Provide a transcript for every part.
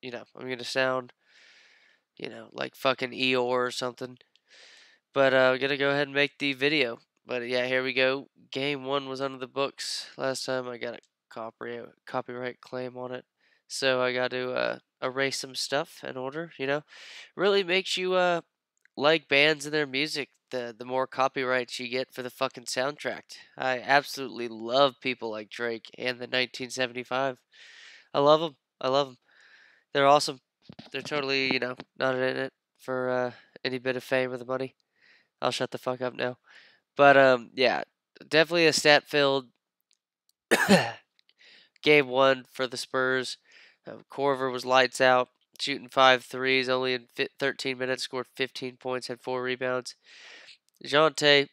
you know, I'm gonna sound, you know, like fucking Eeyore or something. But I'm gonna go ahead and make the video. But yeah, here we go. Game one was under the books last time. I got a copyright claim on it, so I got to erase some stuff in order. You know, really makes you like bands and their music. The more copyrights you get for the fucking soundtrack. I absolutely love people like Drake and the 1975. I love them. I love them. They're awesome. They're totally, you know, not in it for any bit of fame or the money. I'll shut the fuck up now. But yeah, definitely a stat-filled game one for the Spurs. Corver was lights out, shooting 5 threes, only in 13 minutes, scored 15 points, had 4 rebounds. DeJounte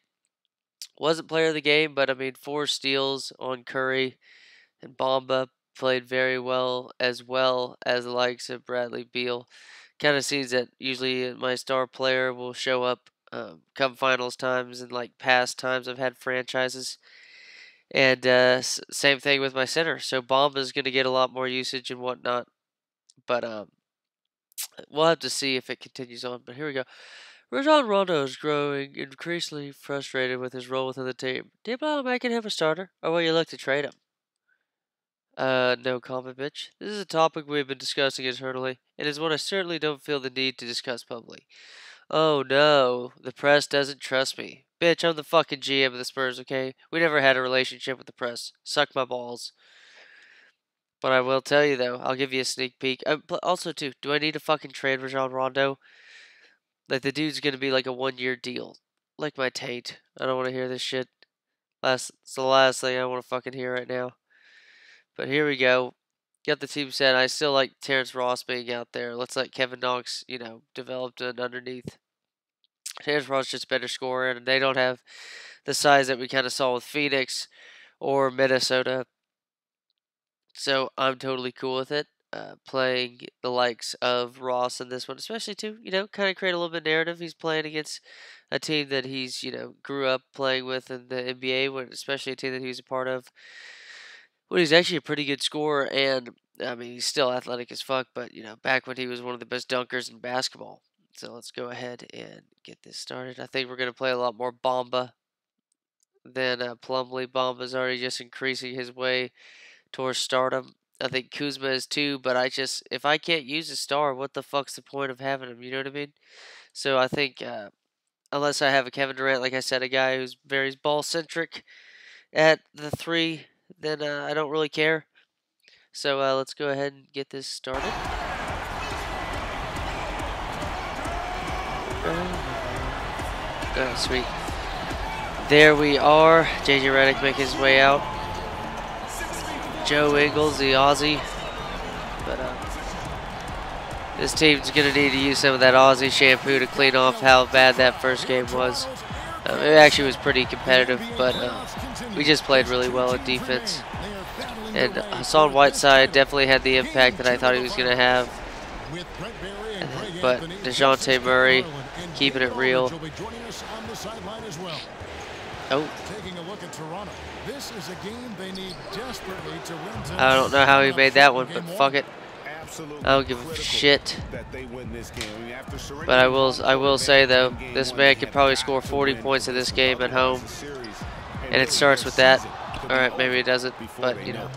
wasn't player of the game, but I mean, 4 steals on Curry, and Bamba played very well as the likes of Bradley Beal. Kind of seems that usually my star player will show up come finals times and like past times I've had franchises. And same thing with my center. So Bamba's going to get a lot more usage and whatnot. But we'll have to see if it continues on. But here we go. Rajon Rondo is growing increasingly frustrated with his role within the team. Do you plan on making him a starter, or will you look to trade him? No comment, bitch. This is a topic we've been discussing internally, and is one I certainly don't feel the need to discuss publicly. Oh no, the press doesn't trust me. Bitch, I'm the fucking GM of the Spurs, okay? We never had a relationship with the press. Suck my balls. But I will tell you, though, I'll give you a sneak peek. Also, too, do I need to fucking trade Rajon Rondo? Like, the dude's gonna be like a 1-year deal. Like my taint. I don't want to hear this shit. It's the last thing I want to fucking hear right now. But here we go. Got the team set. I still like Terrence Ross being out there. Let's let Kevin Knox, you know, develop an underneath. Terrence Ross just better scorer, and they don't have the size that we kind of saw with Phoenix or Minnesota. So I'm totally cool with it. Playing the likes of Ross in this one, especially to, you know, kind of create a little bit of narrative. He's playing against a team that he's, you know, grew up playing with in the NBA, especially a team that he was a part of. Well, he's actually a pretty good scorer, and I mean, he's still athletic as fuck, but, you know, back when he was one of the best dunkers in basketball. So let's go ahead and get this started. I think we're going to play a lot more Bamba than Plumlee. Bamba's already just increasing his way towards stardom. I think Kuzma is too, but if I can't use a star, what the fuck's the point of having him? You know what I mean? So I think, unless I have a Kevin Durant, like I said, a guy who's very ball-centric at the 3, then I don't really care. So let's go ahead and get this started. Oh, sweet. There we are. JJ Redick making his way out. Joe Ingles, the Aussie. But this team's going to need to use some of that Aussie shampoo to clean off how bad that first game was. It actually was pretty competitive, but we just played really well at defense. And Hassan Whiteside definitely had the impact that I thought he was going to have. But DeJounte Murray keeping it real. Oh. I don't know how he made that one, but fuck it. I don't give a shit. But I will say though, this man could probably score 40 points in this game at home. And it starts with that. Alright, maybe it doesn't, but you know.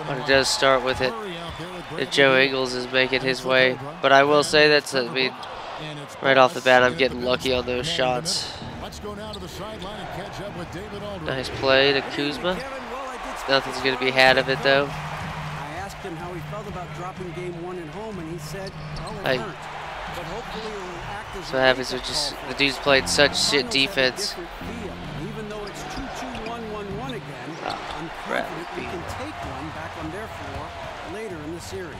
But it does start with it. That Joe Ingles is making his way. But I will say that's, I mean, right off the bat, I'm getting lucky on those shots. Nice play to Kuzma. Nothing's going to be had of it, though. I asked him how he felt about dropping game 1 at home, and he said, oh, it hurt. But hopefully it will act as so what happens is just the dude's played such shit defense. Even though it's 2-2-1-1-1 again, I'm confident we can take one back on their floor later in the series.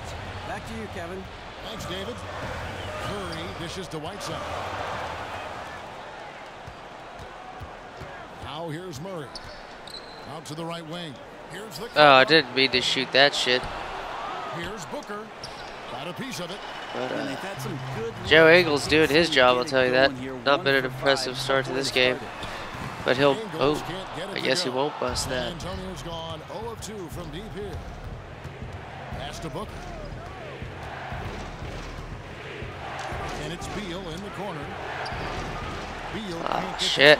Back to you, Kevin. Thanks, David. Curry dishes to Whiteside. Now here's Murray. Out to the right wing. Here's the oh, I didn't mean to shoot that shit. Here's Booker. Got a piece of it. But, Joe Ingles doing his job, I'll tell you that. Not been an impressive start to this game. But he'll, oh, I guess he won't bust that. Pass to Booker. And it's Beal in the corner. Beal Oh, shit.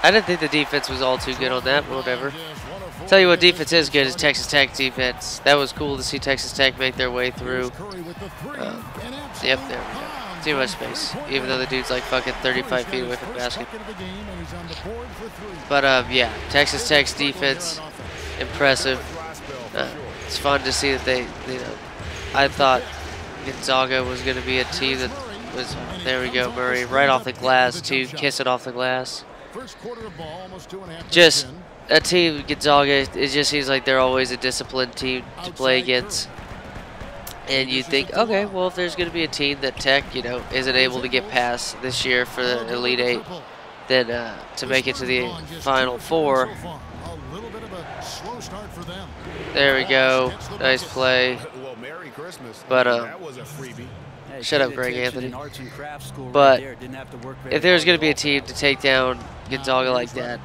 I didn't think the defense was all too good on that, but whatever. Tell you what defense is good is Texas Tech defense. That was cool to see Texas Tech make their way through. Yep, there we go. Too much space, even though the dude's like fucking 35 feet away from the basket. But yeah, Texas Tech's defense, impressive. It's fun to see that they, I thought Gonzaga was going to be a team that was, there we go, Murray, right off the glass too, kiss it off the glass. Just a team, Gonzaga, it just seems like they're always a disciplined team to play against. And you think, okay, well, if there's going to be a team that Tech, isn't able to get past this year for the Elite Eight, then to make it to the Final Four. There we go. Nice play. But shut up, Greg Anthony. But if there's going to be a team to take down Gonzaga like that,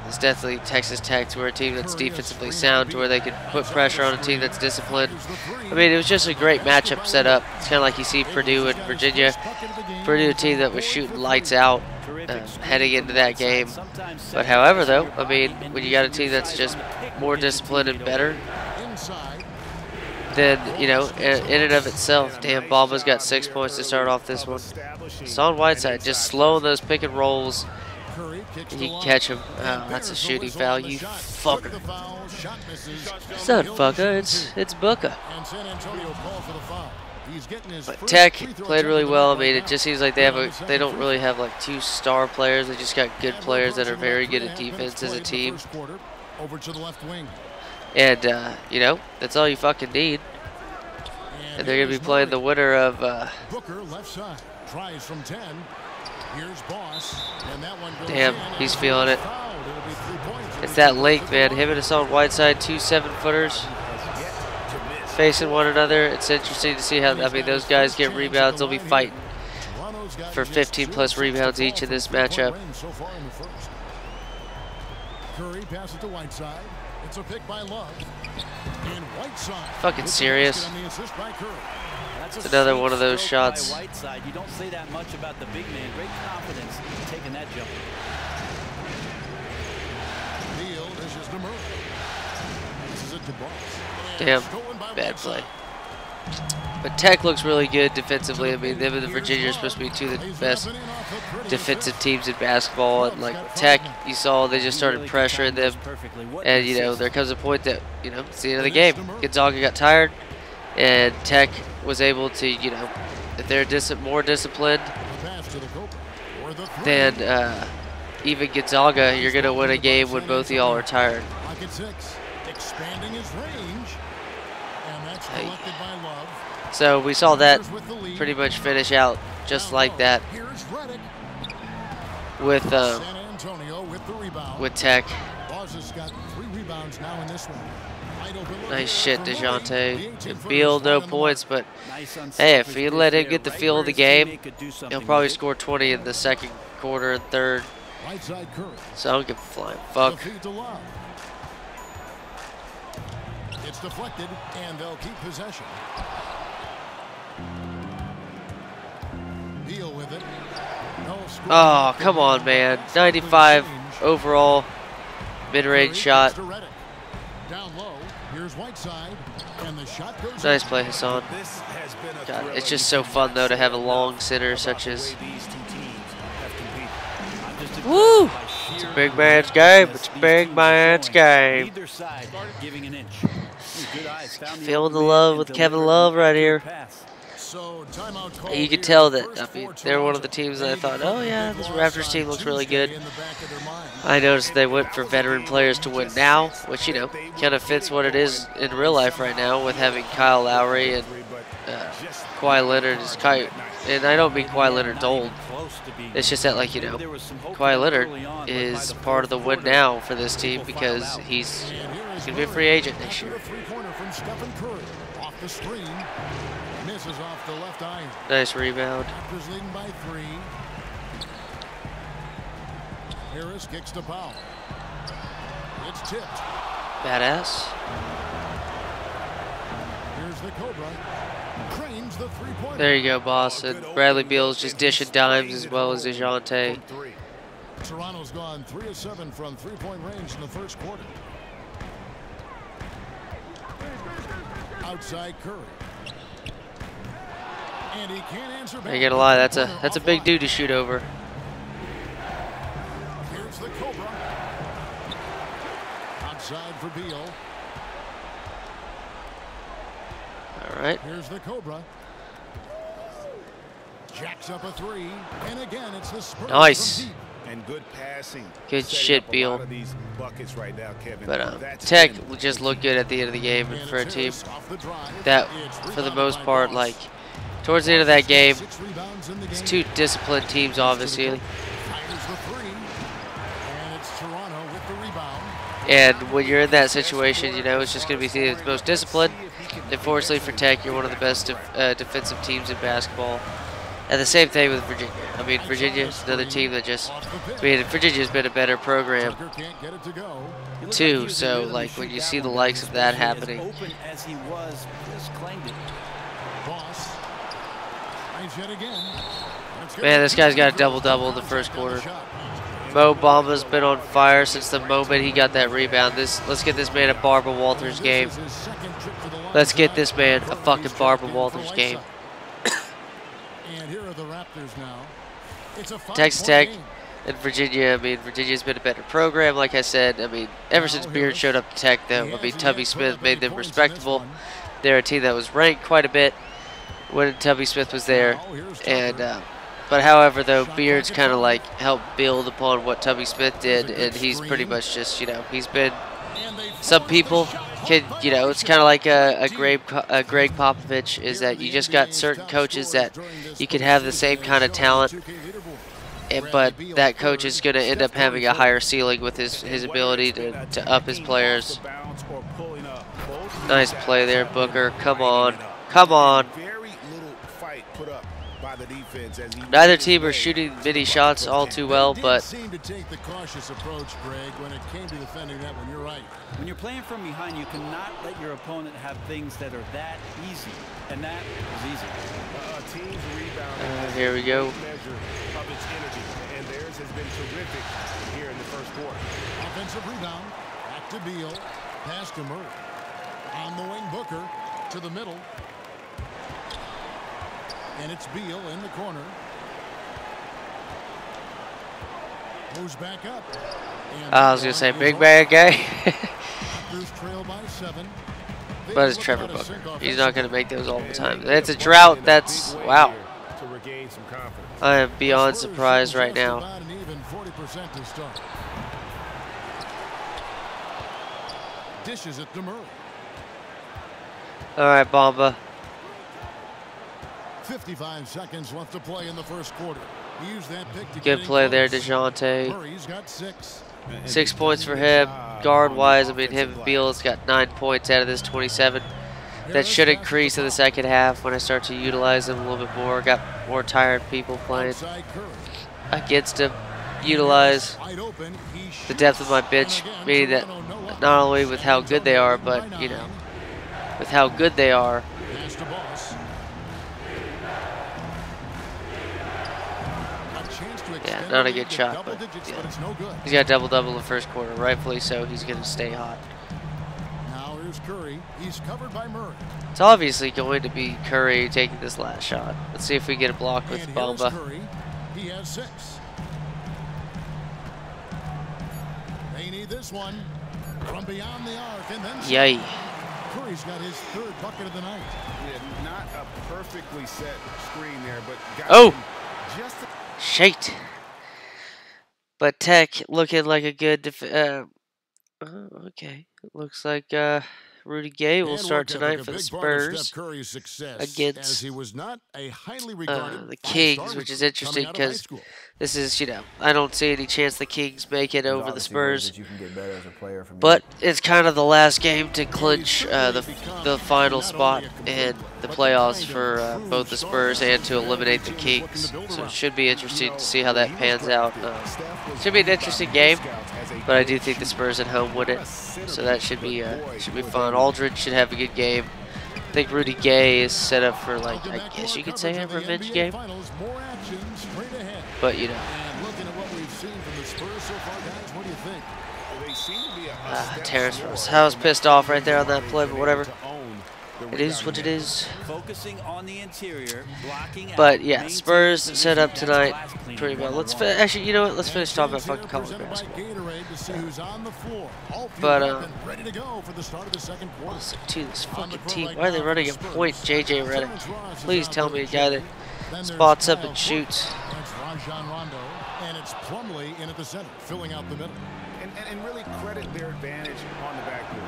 it's definitely Texas Tech, to where a team that's defensively sound, to where they can put pressure on a team that's disciplined. I mean, it was just a great matchup set up. It's kind of like you see Purdue and Virginia. Purdue, a team that was shooting lights out heading into that game. But however, though, I mean, when you got a team that's just more disciplined and better, then, in and of itself, damn, Bama's got 6 points to start off this one. Hassan Whiteside just slowing those pick and rolls. And you can catch him. Oh, that's a shooting foul, you fucker. It's not fucker, it's Booker. But Tech played really well. I mean, it just seems like they don't really have like 2 star players. They just got good players that are very good at defense as a team. And, that's all you fucking need. And they're going to be playing the winner of... Booker left side. Tries from 10. Here's Boss. And that one goes damn, he's feeling it. It's that length, man. Him and Hassan Whiteside, 2 7-footers. Facing one another. It's interesting to see how, I mean, those guys get rebounds. They'll be fighting for 15+ rebounds each in this matchup. Curry passes to Whiteside. It's a pick by Love. And Whiteside. Fucking serious. It's another one of those shots. You don't say that much about the big man. Great confidence taking that jump. Neal dishes to Murray. This is it to Boss. Damn, bad play. But Tech looks really good defensively. I mean, them and the Virginia are supposed to be 2 of the best defensive teams in basketball. And like Tech, you saw they just started pressuring them. And, there comes a point that, it's the end of the game. Gonzaga got tired. And Tech was able to, if they're more disciplined, then even Gonzaga, you're going to win a game when both of y'all are tired. Expanding his range. And that's collected by Love. So we saw that pretty much finish out just like that with Tech. Nice shit, DeJounte. And Beal, no points, but hey, if you let him get the feel of the game, he'll probably score 20 in the second quarter and third. So I don't give a flying fuck. It's deflected, and they'll keep possession. Deal with it. Oh, come on, man. 95 overall mid-range shot. Down low. Here's Whiteside, and the shot goes nice play, Hassan. God, it's just so fun, though, to have a long center such as... Woo! It's a big man's game. It's a big man's game. Feeling the love with Kevin Love right here. You can tell that, I mean, they're one of the teams that I thought, oh yeah, this Raptors team looks really good. I noticed they went for veteran players to win now, which, kind of fits what it is in real life right now with having Kyle Lowry and Kawhi Leonard. And I don't mean Kawhi Leonard's old. It's just that, like, Kawhi Leonard is part of the win now for this team because he's going to be a free agent next year. Misses off the left iron. Nice rebound. Raptors leading by 3. Harris kicks to Powell. It's tipped. Badass. Here's Here's the Cobra. Cranes the three-pointer. There you go, boss. And Bradley Beal's just dishing dimes as well as DeJounte. Toronto's gone 3 of 7 from three-point range in the first quarter. Outside Curry. And he can't answer back. I ain't gonna lie, that's a big dude to shoot over. Here's the Cobra. Outside for Beal. All right. Here's the Cobra. Jacks up a three, and again it's the Spurs. Nice. And good passing. Good shit, Beal. Right now, But Tech just looked good at the end of the game for a team that, for the most part, like towards the end of that game, it's two disciplined teams, obviously. And when you're in that situation, you know, it's just going to be the team that's most disciplined. Unfortunately for Tech, you're one of the best defensive teams in basketball. And the same thing with Virginia. I mean, Virginia's another team that just, I mean, Virginia's been a better program too. So, like, when you see the likes of that happening. Man, this guy's got a double-double in the first quarter. Mo Bamba's been on fire since the moment he got that rebound. Let's get this man a Barbara Walters game. Let's get this man a fucking Barbara Walters game. And here are the Raptors now. It's a Texas Tech and Virginia. I mean, Virginia's been a better program, like I said. I mean, ever since Beard showed up to Tech, though, I mean, Tubby Smith made them respectable. They're a team that was ranked quite a bit when Tubby Smith was there. And but however, though, Beard's kind of like helped build upon what Tubby Smith did, and he's pretty much just, you know, he's been. Some people can, you know, it's kind of like a Greg Popovich, is that you just got certain coaches that you can have the same kind of talent, but that coach is going to end up having a higher ceiling with his ability to up his players. Nice play there, Booker. Come on. Come on. Neither team are shooting many shots all too well, but seem to take the cautious approach, Greg, when it came to defending that one. You're right. When you're playing from behind, you cannot let your opponent have things that are that easy, and that was easy. Teams rebound. Here we go. Measure of its energy, and theirs has been terrific here in the first quarter. Offensive rebound. Back to Beal. Pass to Murray. On the wing, Booker to the middle. And it's Beal in the corner. Moves back up. I was going to say big bad guy. Trail by 7. But it's Trevor Booker. He's not going to make those all the time. It's a drought. That's, wow. I am beyond surprised right now. Dishes it to Murray. All right, Bamba. 55 seconds left to play in the first quarter. He used that pick to good play there, DeJounte. Murray's got 6. 6 points for him. Guard-wise, I mean, him and Beal's got 9 points out of this 27. That should increase in the second half when I start to utilize them a little bit more. Got more tired people playing against him. Utilize the depth of my bench, meaning that not only with how good they are, but, you know, with how good they are. Yeah, not a good shot, but yeah. He's got a double-double in the first quarter. Rightfully so. He's going to stay hot. Now here's Curry. He's covered by Murray. It's obviously going to be Curry taking this last shot. Let's see if we get a block with Bamba. He has 6. They need this one from beyond the arc, and then yay. Curry's got his 3rd bucket of the night. Yeah, not a perfectly set screen there, but oh, shit. But Tech looking like a good okay. Looks like Rudy Gay will start tonight for the Spurs against he was not a highly regarded the Kings, which is interesting because this is, you know, I don't see any chance the Kings make it over the Spurs. But it's kind of the last game to clinch the final spot in the playoffs for both the Spurs and to eliminate the Kings. So it should be interesting to see how that pans out. Should be an interesting game, but I do think the Spurs at home win it. So that should be fun. Aldridge should have a good game. think Rudy Gay is set up for, like, I guess you could say a revenge game. But, you know. Terrence Ross. I was pissed off right there on that play, but whatever. It is what it is. Focusing on the interior, blocking but yeah, Spurs set up tonight pretty well. Let's actually, you know what? Let's finish talking about fucking college basketball. But to this fucking team, why are they running a point? JJ Redick. Please tell me a guy that spots up and shoots. And it's Plumlee in at the center, filling out the middle. And really credit their advantage on the backboard.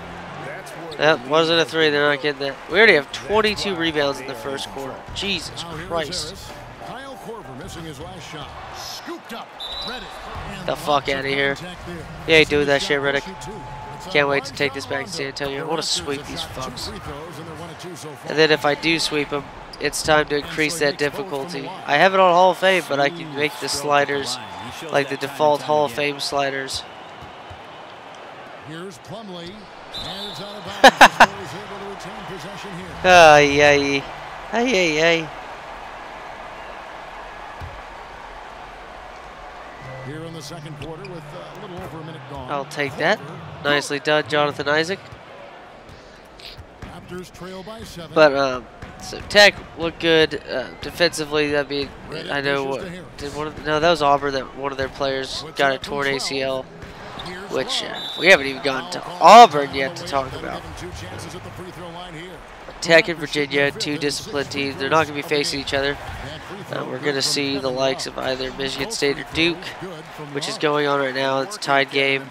That wasn't a three. They're not getting that. We already have 22 rebounds in the first quarter. Jesus Christ. Kyle Korver missing his last shot. Scooped up. The fuck out of here. You ain't doing that shit, Redick. Can't wait to take this back to San Antonio. I want to sweep these fucks. And then if I do sweep them, it's time to increase that difficulty. I have it on Hall of Fame, but I can make the sliders like the default Hall of Fame sliders. Here's Plumlee. And it's out of bounds. He's able to retain possession here. Ay, ay. Ay, ay, ay. Here in the second quarter with a little over a minute gone. I'll take that. Nicely done, Jonathan Isaac. Raptors trail by 7. But so Tech looked good defensively. I mean, I know no, that was Auburn that one of their players got a torn ACL, which we haven't even gotten to Auburn yet to talk about. Tech and Virginia, two disciplined teams. They're not going to be facing each other. We're going to see the likes of either Michigan State or Duke, which is going on right now. It's a tied game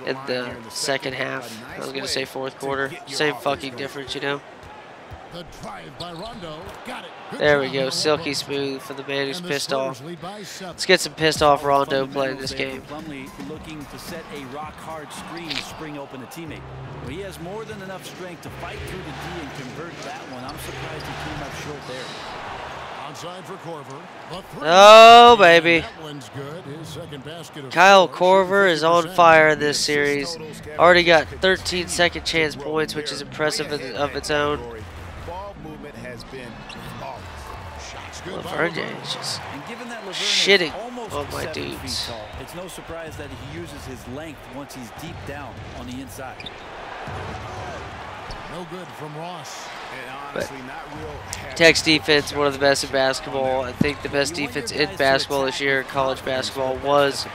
in the second half. I was going to say fourth quarter. Same fucking difference, you know. There we go, silky smooth for the man who's pissed off. Let's get some pissed off Rondo play in this game. Plumlee looking to set a rock hard screen to spring open a teammate. Well, he has more than enough strength to fight through the D and convert that one. I'm surprised he came up short there. Onside for Korver. Oh baby. Kyle Korver is on fire in this series. Already got 13 second chance points, which is impressive of its own. Laverne is just shitting on my dudes. It's no surprise that he uses his length once he's deep down on the inside. No good from Ross. But Tech's defense, one of the best in basketball. I think the best defense in basketball this year, college basketball, was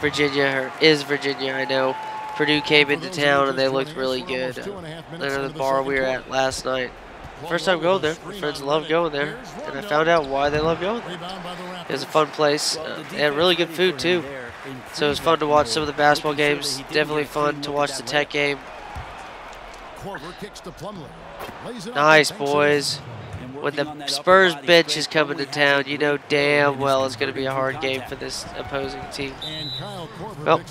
Virginia, or is Virginia, I know. Purdue came into town and they looked really good. I know the bar we were at last night. First time going there. My friends love going there, and I found out why they love going there. It was a fun place. They had really good food too, so it was fun to watch some of the basketball games. Definitely fun to watch the Tech game. Nice, boys. When the Spurs bench is coming to town, you know damn well it's going to be a hard game for this opposing team. Well,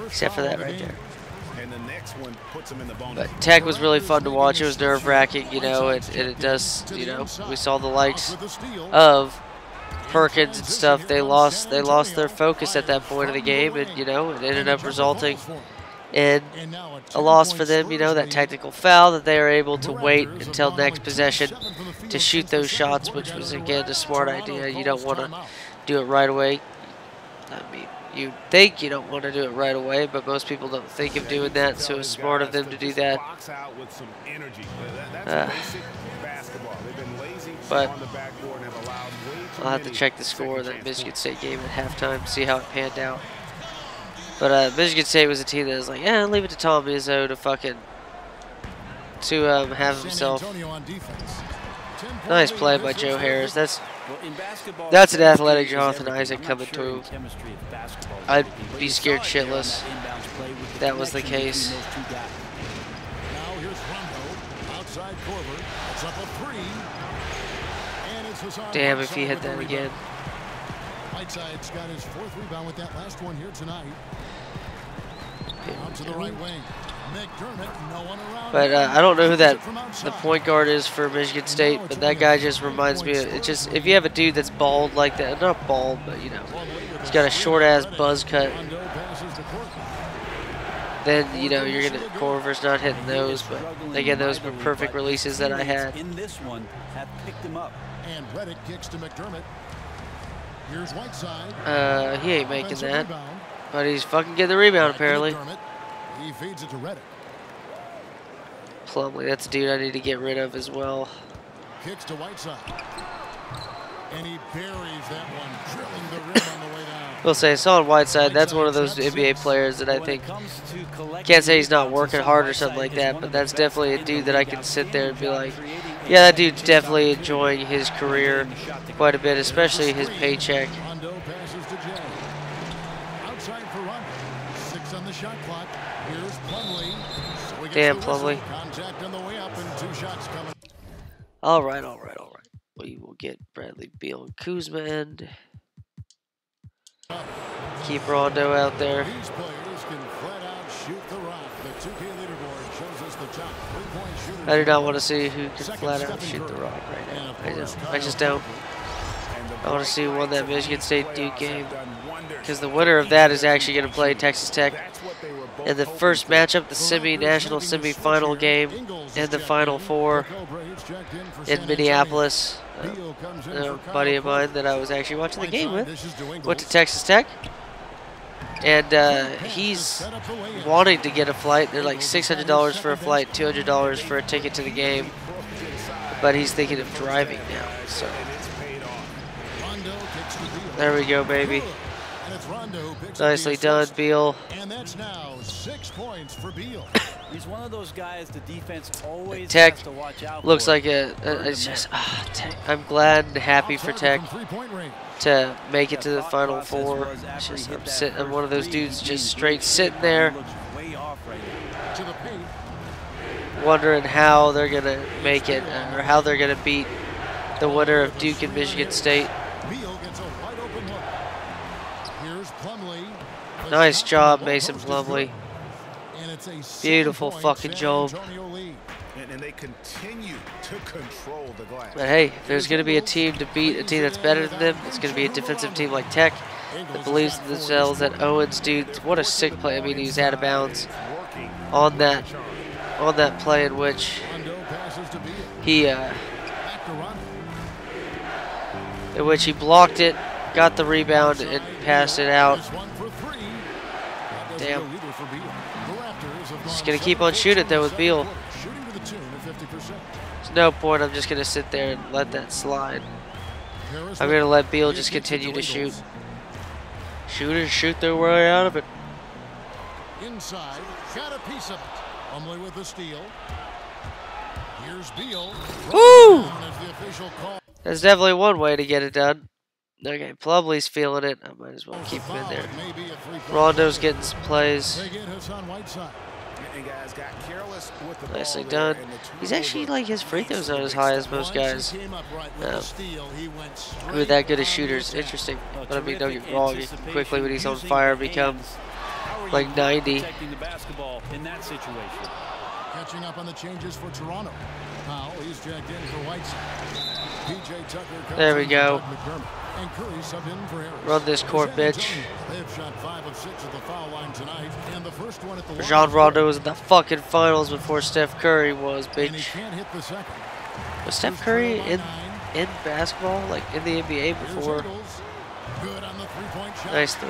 except for that right there. But Tech was really fun to watch. It was nerve-wracking, you know, and it does, you know, we saw the likes of Perkins and stuff. They lost their focus at that point of the game, and you know, it ended up resulting in a loss for them. You know, that technical foul that they were able to wait until next possession to shoot those shots, which was again a smart idea. You don't want to do it right away. I mean, you think you don't want to do it right away, but most people don't think of doing that, so it's smart of them to do that. But I'll have to check the score of that Michigan State game at halftime, see how it panned out. But Michigan State was a team that was like, yeah, leave it to Tom Izzo to fucking have himself. Nice play by Joe Harris. That's an athletic Jonathan Isaac coming through. I'd be scared shitless if that was the case. Damn, if he hit that again. Whiteside's got his fourth rebound with that last one here tonight. Out to the right wing. But I don't know who the point guard is for Michigan State, but that guy just reminds me of, it's just, if you have a dude that's bald like that, not bald, but you know, he's got a short ass buzz cut. then you know you're gonna Corver's not hitting those. But again, those were perfect releases that I had. In this one, have picked him up. And Reddick kicks to McDermott. Here's Whiteside. He ain't making Offensive that, rebound. but he's fucking getting the rebound Back to apparently. McDermott. He feeds it to Reddick. Plumlee, that's a dude I need to get rid of as well. Kicks to Whiteside. And he buries that one, drilling the rim on the way down. We'll say, Hassan Whiteside, that's one of those NBA players that I think, can't say he's not working hard or something like that, but that's definitely a dude that I can sit there and be like, yeah, that dude's definitely enjoying his career quite a bit, especially his paycheck. Rondo passes to Jay. Outside for Rondo. 6 on the shot clock. Here's Plumlee. So he gets Damn, the whistle. Plumlee. Contact on the way up and 2 shots coming. All right. We will get Bradley Beal and Kuzma and keep Rondo out there. These players can flat out shoot the rock. The 2K leaderboard shows us the top 3-point shooters. I do not want to see who can flat out shoot the rock right now. I just don't. I want to see who won that Michigan State Duke game, because the winner of that is actually going to play Texas Tech in the first matchup, the national semi-final game in the Final Four in Minneapolis. A buddy of mine that I was actually watching the game with went to Texas Tech, and he's wanting to get a flight. They're like $600 for a flight, $200 for a ticket to the game, but he's thinking of driving now. So there we go, baby. Nicely done, Beal. And that's now 6 points for Beal. He's one of those guys the defense always Tech has to watch out looks for. like Tech. I'm glad and happy for Tech to make it to the Final Four. It's just, I'm one of those dudes just straight sitting there, To the paint. wondering how they're gonna make it or how they're gonna beat the winner of Duke and Michigan State. Beal gets a wide open look. Here's Plumlee. Nice job, Mason Plumlee. And it's a Beautiful 7-point fucking San job. Antonio lead. And they continue to control the glass. But hey, if there's going to be a team to beat a team that's better than them, it's going to be a defensive team like Tech that believes in themselves. That Owens dude, what a sick play. I mean, he was out of bounds on that play in which Rondo passes to Beal. he Back to Rondo. blocked it, got the rebound, and passed it out. Here's one for 3. That doesn't Damn. go either for Beal. The Raptors have Just gone going to keep on 7 shooting it though with for Beal. 7 quarters, shooting to the tune of 50%. There's no point. I'm just going to sit there and let that slide. Harris I'm with going to let Beal it. just He gets it continue to shoot. Ingles. Shooters shoot their way out of it. Inside, got a piece of it. Plumlee with the steal. Here's Beal. Woo! Down as the official call. That's definitely one way to get it done. Okay, Plumlee's feeling it. I might as well keep him in there. It may be a free throw. Rondo's getting some plays. They get Hassan Whiteside. And guys got careless with the Nicely ball done. there, and the He's actually like his free throws not as high as most guys. Once he came up right with the steal, he went Who are straight that good as on the shooters. attack. Interesting. But I mean, don't get me wrong. He can quickly, when he's on fire, become like 90. Protecting the basketball in that situation. Catching up on the changes for Toronto. Powell, he's jacked in for Whiteside. PJ Tucker comes There we in go. for McDermott. And Curry subbed in for Harris. Run this court, San bitch. Antonio, They've shot 5 of 6 at the foul line tonight, and the first one at the line. Rajon Rondo was in the fucking finals before Steph Curry was, And he bitch. can't hit the second. Was Steph Curry in basketball, like in the NBA Here's before? Ingles. Good on the three-point shot. Nice three.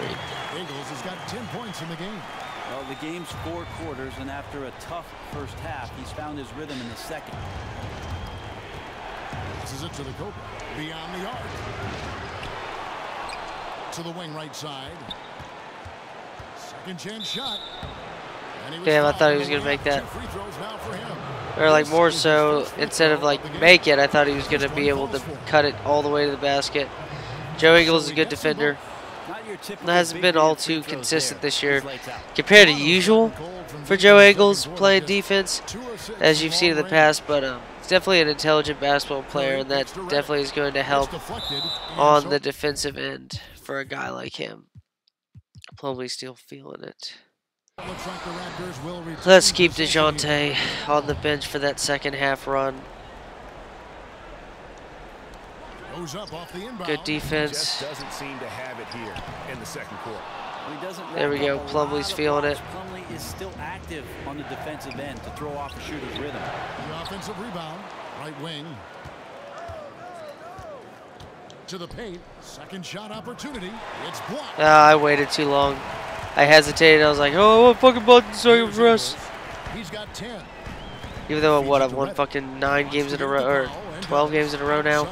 Ingles has got 10 points in the game. Well, the game's 4 quarters, and after a tough first half, he's found his rhythm in the second. This is it to the Cobra. Beyond the arc. To the wing right side. Second chance shot. And he was Damn, I fouled thought he on was the the gonna make way out. that. 2 free throws now for him. Or like more so, instead of like make it, I thought he was going to be able to cut it all the way to the basket. Joe Ingles is a good defender. Not your typical That hasn't big been all man free too throws consistent there. this year. He's lights out. Compared to usual for Joe Ingles playing defense, as you've seen in the past, but he's definitely an intelligent basketball player, and that definitely is going to help on the defensive end for a guy like him. Plumlee's still feeling it. Let's keep DeJounte on the bench for that second half run. Good defense. Just doesn't seem to have it here in the second quarter. Well, he doesn't There we go. rack up a Plumlee's lot of feeling it. blocks. Plumlee is still active on the defensive end to throw off a shooter's rhythm. The offensive rebound, right wing. To the paint, second shot opportunity. It's blocked. I waited too long. I hesitated. I was like, oh, I want fucking buttons so I can press. He's got 10. Even though I've won fucking 9 games in a row, or 12 games in a row now.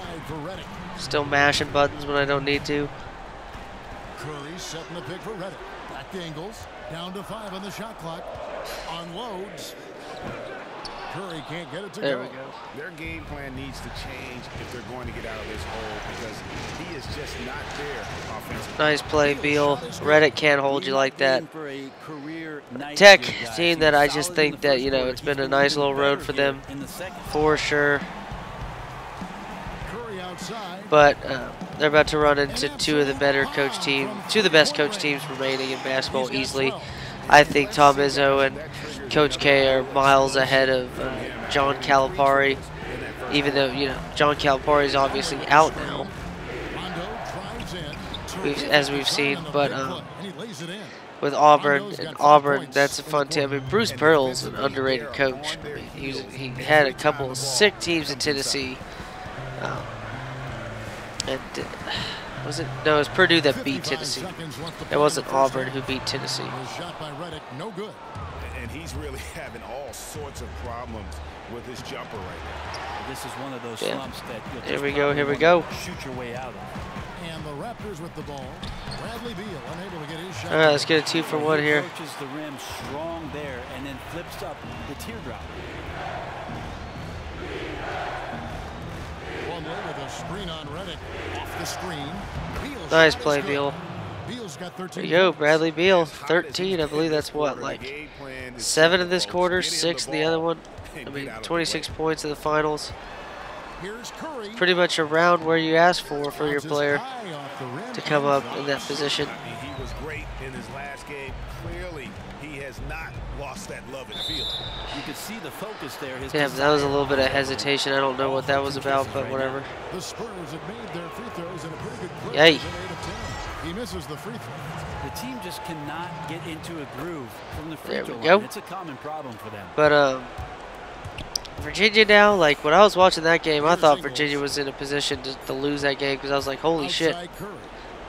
Still mashing buttons when I don't need to. Curry setting the pick for Redick. Back to Ingles. Down to 5 on the shot clock. Unloads. Curry can't get it to There go. we go. Their game plan needs to change if they're going to get out of this hole because he is just not there offensively. Nice play, Beal. Redick can't hold you like that. For a career night Tech here, guys. team He that was I just solid in think the that, first you know, quarter. it's He's been a been nice even little road better for here them in the second. for sure. Curry outside. But they're about to run into two of the best coach teams remaining in basketball easily. I think Tom Izzo and Coach K are miles ahead of John Calipari, even though, you know, John Calipari is obviously out now, Rondo drives in. as we've seen. But And he lays it in. with Auburn, that's a fun team. I mean, Bruce Pearl's an underrated coach. I mean, he had a couple of sick teams in Tennessee. And was it? No, it was Purdue that beat 55 Tennessee. seconds left to It play wasn't in the first Auburn half. who beat Tennessee. The shot by Redick, no good. And he's really having all sorts of problems with his jumper right now. This is one of those Yeah. slumps that you'll Here just we go, here we probably go. wanna shoot your way out of. And the Raptors with the ball. Bradley Beal unable to get his shot. All right, let's get a 2 for 1 He here. approaches the rim strong there and then flips up the teardrop. Plumlee with a screen on Redick. Off the screen. Beal's Nice shot is play, good. Beal. Beal's got There 13 you go, points. Bradley Beal, 13. I believe that's what, like 7 in this quarter, 6 in the other one. I mean, 26 points in the finals. Here's Curry. Pretty much around where you ask for your Bounces player high off the rim to come and up in that goes. position. I mean, he was great in his last game. Clearly, he has not lost that love and feeling. You could see the focus there. His Yeah, that was a little bit of hesitation. I don't know what that was about, but whatever. The Spurs have made their free throws in a pretty good clip. Yay. He's an 8 of 10. He misses the free throw. The team just cannot get into a groove from the free There throw we line. go. It's a common problem for them. But Virginia now, like when I was watching that game, I thought Virginia was in a position to lose that game because I was like, holy shit, Outside Curry.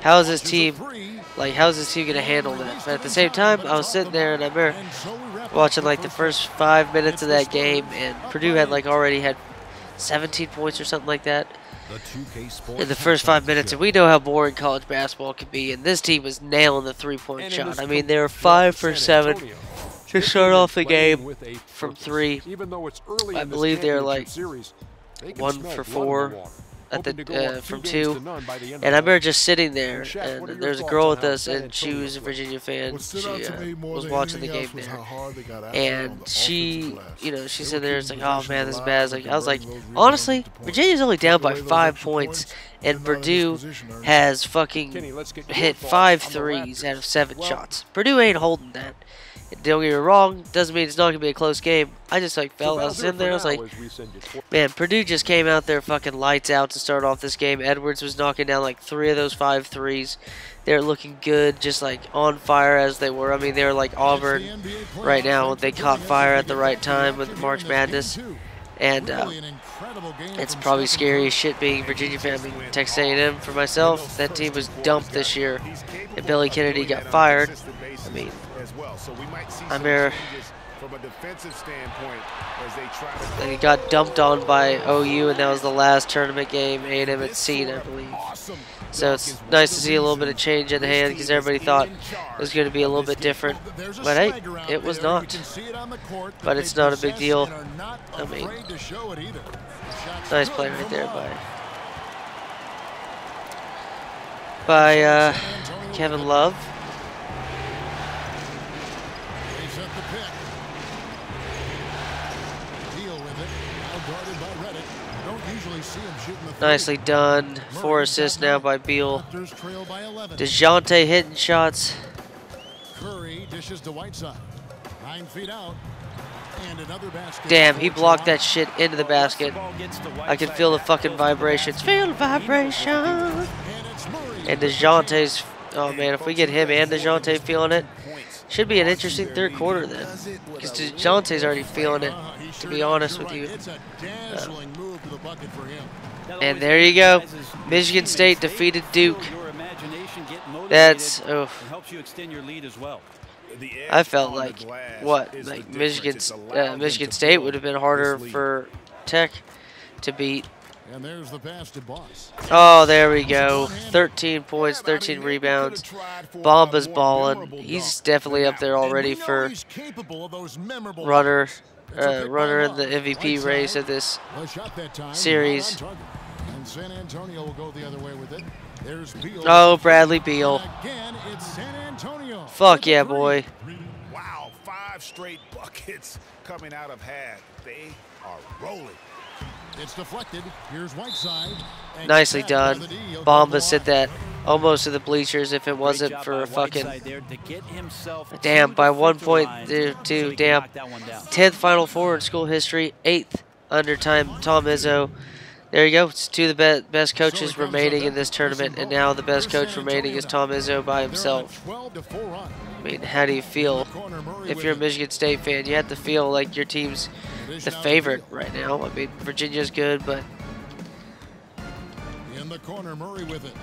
how is this Launches a team, three. like how's this team gonna handle that? But at the same time, I was sitting there and I remember And so we wrap up watching the like the first first 5 minutes of that game, and Purdue had like already had 17 points or something like that in the first 5 minutes, and we know how boring college basketball can be, and this team was nailing the three-point shot. I mean, they were 5 for 7 to start off the game from 3. I believe they're like 1 for 4 at the from 2. And I remember just sitting there, and there's a girl with us, and she was a Virginia fan. She was watching the game there, and she, you know, she said there, it's like, oh man, this is bad. I was like, honestly, Virginia's only down by 5 points, and Purdue has fucking hit 5 threes out of 7 shots. Purdue ain't holding that. Don't get me wrong, doesn't mean it's not gonna be a close game. I just like felt, I was in there, I was like, man, Purdue just came out there fucking lights out to start off this game. Edwards was knocking down like 3 of those 5 threes. They're looking good, just like on fire as they were. I mean, they were like Auburn right now. They caught fire at the right time with March Madness. And it's probably scary as shit being a Virginia fan. I mean, Texas A&M for myself, that team was dumped this year. And Billy Kennedy got fired. I mean, I'm here. From a defensive standpoint, as they try to They got dumped on by OU, and that was the last tournament game A&M had seen, I believe. So it's nice to see a little bit of change in the hand because everybody thought it was going to be a little bit different. But hey, it was not. But it's not a big deal. I mean, nice play right there by Kevin Love. Nicely done. 4 assists now by Beal. DeJounte hitting shots. Curry dishes to Whiteside. 9 feet out. And another basket. Damn, he blocked that shit into the basket. I can feel the fucking vibrations. Feel the vibration. And DeJounte's Oh man, if we get him and DeJounte feeling it, should be an interesting third quarter then. Because DeJounte's already feeling it, to be honest with you. It's a dazzling move to the bucket for him. And there you go. Michigan State defeated Duke. That's, oh. Helps you extend your lead as well. I felt like, what, like Michigan State would have been harder for Tech to beat. And there's the pass to Boss. Oh, there we go. 13 points, 13 rebounds. Bamba's balling. He's definitely up there already for runner in the MVP race of this series. And San Antonio will go the other way with it. There's Beal. Oh, Bradley Beal. Again, it's San Antonio. Fuck yeah, boy. Wow, 5 straight buckets coming out of half. They are rolling. It's deflected. Here's Whiteside. Nicely done. Bamba said that almost to the bleachers if it wasn't for a fucking... Damn, by 1 point there too. Damn. 10th Final Four in school history. 8th under Tom Izzo. There you go. It's two of the best coaches remaining in this tournament, and now the best coach remaining is Tom Izzo by himself. I mean, how do you feel if you're a Michigan State fan? You have to feel like your team's the favorite right now. I mean, Virginia's good, but in the corner, Murray with it.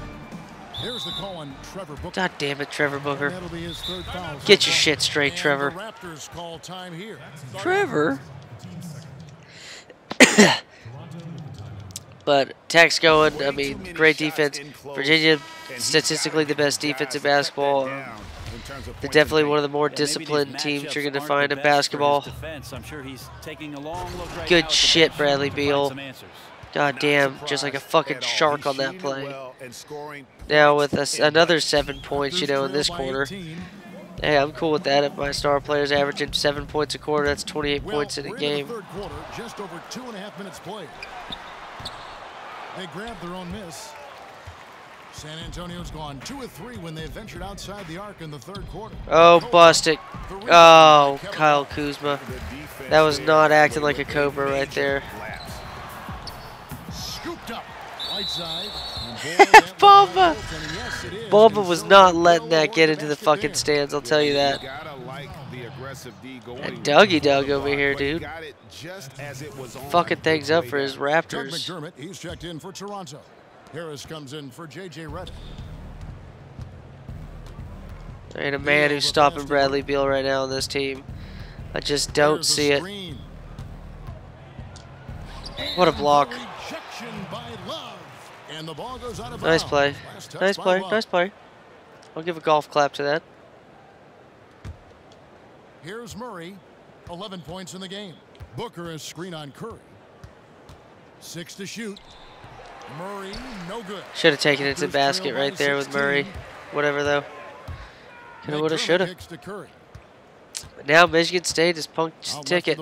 Here's the call on Trevor Booker. God damn it, Trevor Booker. That'll be his 3rd foul. Get your shit straight, Trevor. The Raptors call time here. Trevor. But Tech's going. I mean, great defense. Virginia, statistically the best defense in basketball. They're definitely one of the more disciplined teams you're going to find in basketball. Good shit, Bradley Beal. God damn, just like a fucking shark on that play. Now with another 7 points, you know, in this quarter. Hey, I'm cool with that. If my star player's averaging 7 points a quarter, that's 28 points in a game. Just over 2.5 minutes played. They grabbed their own miss. San Antonio's gone 2 of 3 when they ventured outside the arc in the 3rd quarter. Oh, busted. Oh, Kyle Kuzma. That was not acting like a Cobra right there. Scooped up. Right side. Bamba! Bamba was not letting that get into the fucking stands, I'll tell you that. And Dougie Doug over here, dude. Fucking things up for his Raptors. Doug McDermott, he's checked in for Toronto. Harris comes in for J.J. Redick. There ain't a man who's stopping Bradley Beal right now on this team. I just don't see it. What a block. Nice play. Nice play. Nice play. I'll give a golf clap to that. Here's Murray. 11 points in the game. Booker is screen on Curry. 6 to shoot. Murray, no good. Should have taken it to the basket right there with Murray. Whatever, though. Coulda, woulda, shoulda. But now Michigan State has punked the ticket.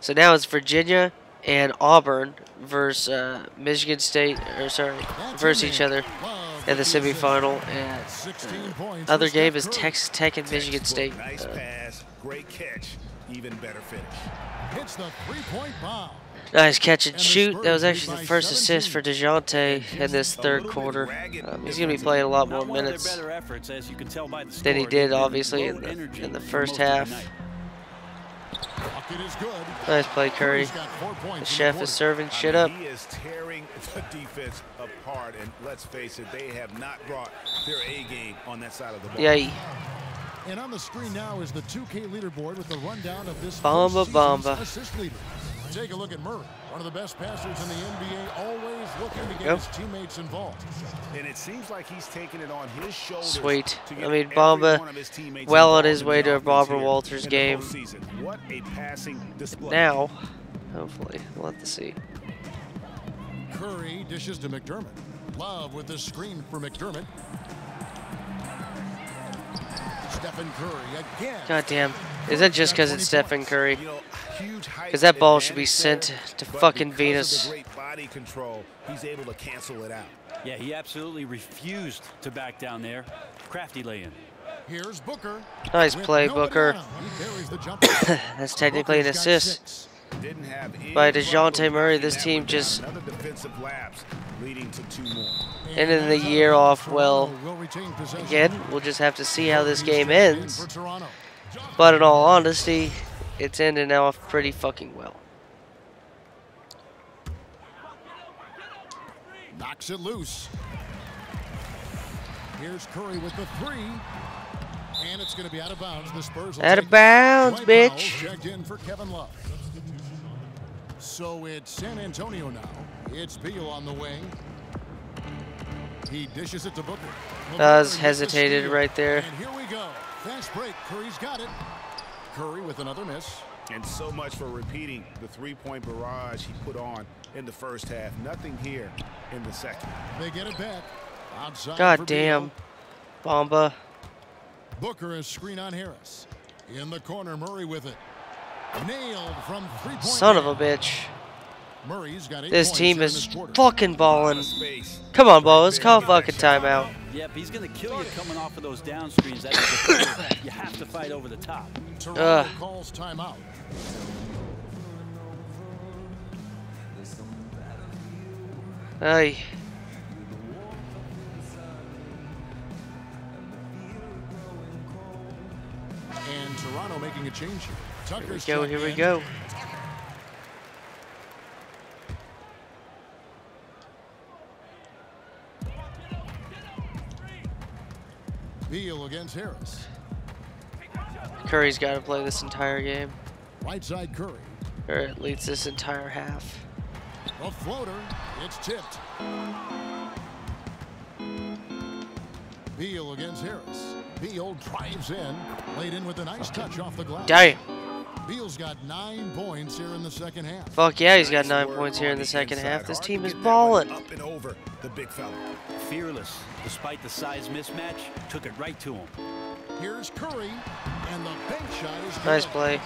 So now it's Virginia and Auburn versus Michigan State, or sorry, versus each other in the semifinal. And other game is Texas Tech and Michigan State. Nice pass, great catch, even better finish. Hits the 3-point bomb. Nice catch and shoot. That was actually the first assist for DeJounte in this 3rd quarter. He's going to be playing a lot more minutes than he did, obviously, in the first half. Nice play, Curry. The chef is serving shit up. He is tearing the defense apart, and let's face it, they have not brought their A game on that side of the ball. Yay. And on the screen now is the 2K leaderboard with the rundown of this Bamba. assist leader. Take a look at Murray, one of the best passers in the NBA, always looking to get his teammates involved. And it seems like he's taking it on his shoulders. Sweet. I mean, Bamba well on his way to a Barbara Walters game. What a passing display. Now, hopefully, we'll have to see. Curry dishes to McDermott. Love with the screen for McDermott. Stephen Curry again. God damn. Is that just because it's Stephen Curry? Because that ball should be sent to fucking Venus. He's able to cancel it out. Yeah, he absolutely refused to back down there. Crafty lay-in. Here's Booker. Nice play, Booker. That's technically an assist by DeJounte Murray. This team just... Another defensive lapse leading to 2 more. Ending the year off well. Will retain possession. Again, we'll just have to see how this game ends. But in all honesty, it's ending off pretty fucking well. Knocks it loose. Here's Curry with the three. And it's going to be out of bounds. The Spurs will Out of bounds, Dwight Powell bitch. checked in for Kevin Love. So it's San Antonio now. It's Beal on the wing. He dishes it to Booker. Was hesitated right there. And here we go. Fast break. Curry's got it. Curry with another miss. And so much for repeating the three-point barrage he put on in the first half. Nothing here in the second. They get it back. Outside for God damn. Beal. Bamba. Booker is screen on Harris. In the corner, Murray with it. Nailed from three-point Son of a range. bitch. Murray's got 8 This points team in is this quarter. fucking balling. Space. Come on, ball. Let's call fucking timeout. Yep, he's going to kill you coming off of those down screens. That is the player you have to fight over the top. Toronto calls timeout. Ay. And Toronto making a change here. Tucker's Here checked we in. go. Beal against Harris. Curry's got to play this entire game. Right side Curry. Or at least this entire half. A floater. It's tipped. Beal against Harris. Beal drives in. Laid in with a nice touch off the glass. Damn. Beal's got 9 points here in the second half. Fuck yeah, he's got Nice 9 work points here in on the second inside. half. This Hard team to is get that one balling. Up and over the big fella. Fearless, despite the size mismatch, took it right to him. Here's Curry. And the bank shot is good. Nice play.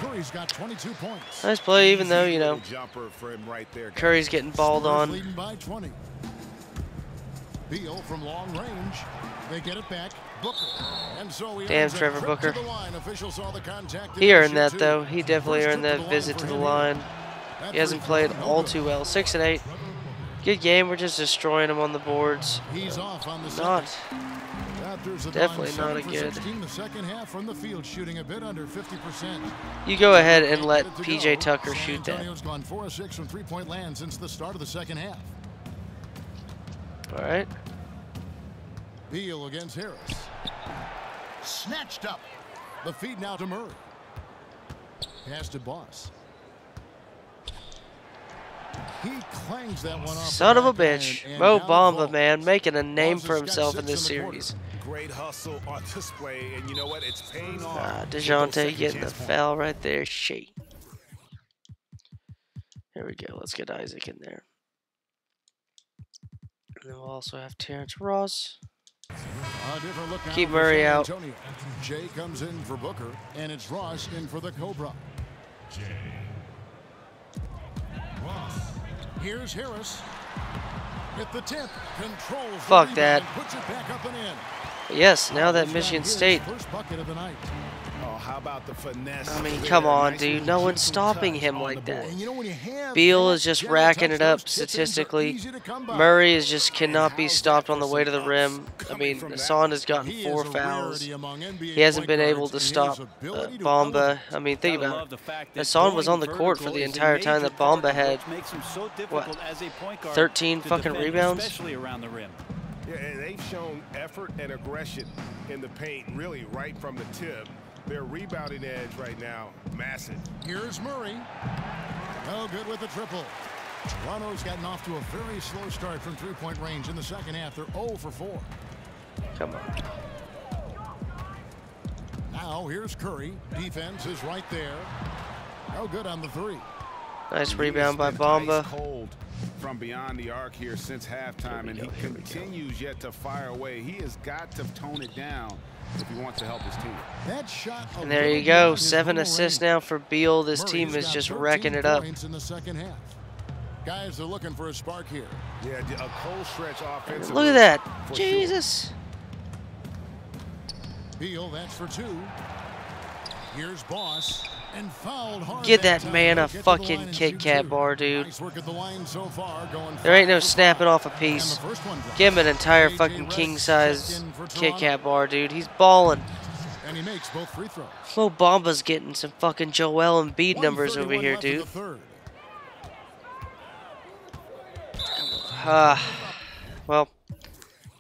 Curry's got 22 points. Nice play, even though, you know, Jumper for him right there. Curry's getting balled Spurs on. leading by 20. Beal from long range. They get it back. Booker. And so he Damn, earns a Trevor trip Booker. to the line. Officials saw the contact. He earned that, Too. though. He definitely First earned trip that visit to for the him. line. That He hasn't free played throw, no all good. too well. 6 and 8. Good game. We're just destroying him on the boards. He's off on the Not. second. Raptors have Definitely gone not 7 a for good. 16 the second half from the field, shooting a bit under 50%. You go ahead and let Get it to PJ go. Tucker San shoot that. Antonio's gone 4 of 6 from three-point land since the start of the second half. All right. Beal against Harris. Snatched up. The feed now to Murray. Pass to Boss. He clangs that one off. Son the of a back bitch. iron, and Mo down it Bamba, falls. man, making a name Boss for has got himself 6 in this in the quarter. series. Great hustle on display, and you know what? It's paying off. DeJounte getting the foul right there. Shit. Here we go. Let's get Isaac in there. And then we'll also have Terrence Ross. A different look now Keep for Murray San out. Antonio. Jay comes in for Booker, and it's Ross in for the Cobra. Here's Harris. Hit the tip. Controls the Fuck rebound, that. Puts it back up and in. Yes, now that He's got Michigan his State. First bucket of the night. Oh, how about the finesse? I mean, there? come on, Nice dude. little No one's gentle stopping touch him on like the that. board. And you know when you have Beal that is just gentle racking touch, it up those tip-ins are statistically. easy to come by. Murray is just cannot be how's stopped that on the for way to some the rim. ups I coming mean, from that Hassan has gotten He 4 is a fouls. rarity among NBA He hasn't point been able guards, to and his stop ability to Bamba. elevate. I mean, think Gotta about love it. the fact that Hassan was going on the court for vertical the is a entire time major that part Bamba of had, what makes him so difficult as a point guard 13 to fucking defend, rebounds? especially around the rim. Yeah, and they've shown effort and aggression in the paint, really right from the tip. Their rebounding edge right now, massive. Here's Murray. No good with the triple. Toronto's gotten off to a very slow start from three-point range in the second half. They're 0 for 4. Come on. Now here's Curry. Defense is right there. No good on the three. Nice He rebound by has been ice Bamba. cold from beyond the arc here since halftime, and he continues yet to fire away. He has got to tone it down if he wants to help his team. That shot. And there you go. 7 assists now for Beal. This team is just wrecking it up. In the second half. Guys are looking for a spark here. Yeah, a cold stretch offensively. Look at that. for Jesus. Beal, that's for 2. Here's Boss. And fouled hard Get that that time. man a He'll get to the fucking line and Kit shoot Kat two. bar, dude. Nice work at the line so far, going There ain't no 5 for snapping 5. off a And piece. the first one drops. Give him an entire J.J. fucking Redick king-size checked in for Kit Toronto. Kat bar, dude. He's balling. And he makes both free throws. Mo Bamba's getting some fucking Joel Embiid numbers over 1:31 here, left in dude. the third. Well,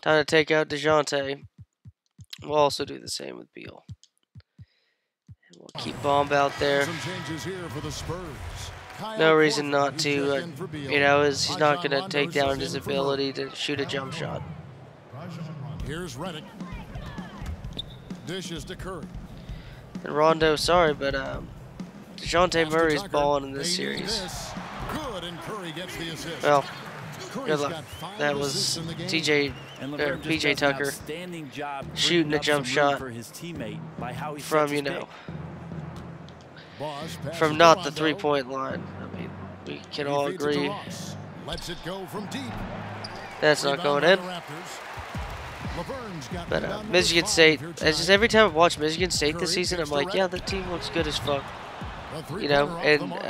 time to take out DeJounte. We'll also do the same with Beal. And we'll keep Bomb out there. Some changes here for the Spurs. Kyle No reason Korver, not he's to, checked in for Beal. you know, he's not Rajon going to Rondo take down checks his in for ability to shoot a jump shot. Here's Redick. Dishes to Curry. And Rondo, sorry, but DeJounte Pass to Murray's Tucker. balling in this They need series. this. Good, and Curry gets the assist. Well, Curry's good luck. got 5 That assists was in the game. TJ And or LeBron just PJ does an Tucker outstanding job shooting bringing a up jump some room shot for his teammate by how he from, sets you his know, pick. Boss passes from to not the Rondo. three-point line. I mean, we can He all feeds it to agree Ross. Lets it go from deep. that's not Rebound going by in. the Raptors. Lavern's got But rebound number Michigan 5 State, here it's tonight. just every time I watch Michigan State this Curry season, I'm kicks to like, yeah, Redick. the team looks good as fuck. A You three-pointer know, off and the mark.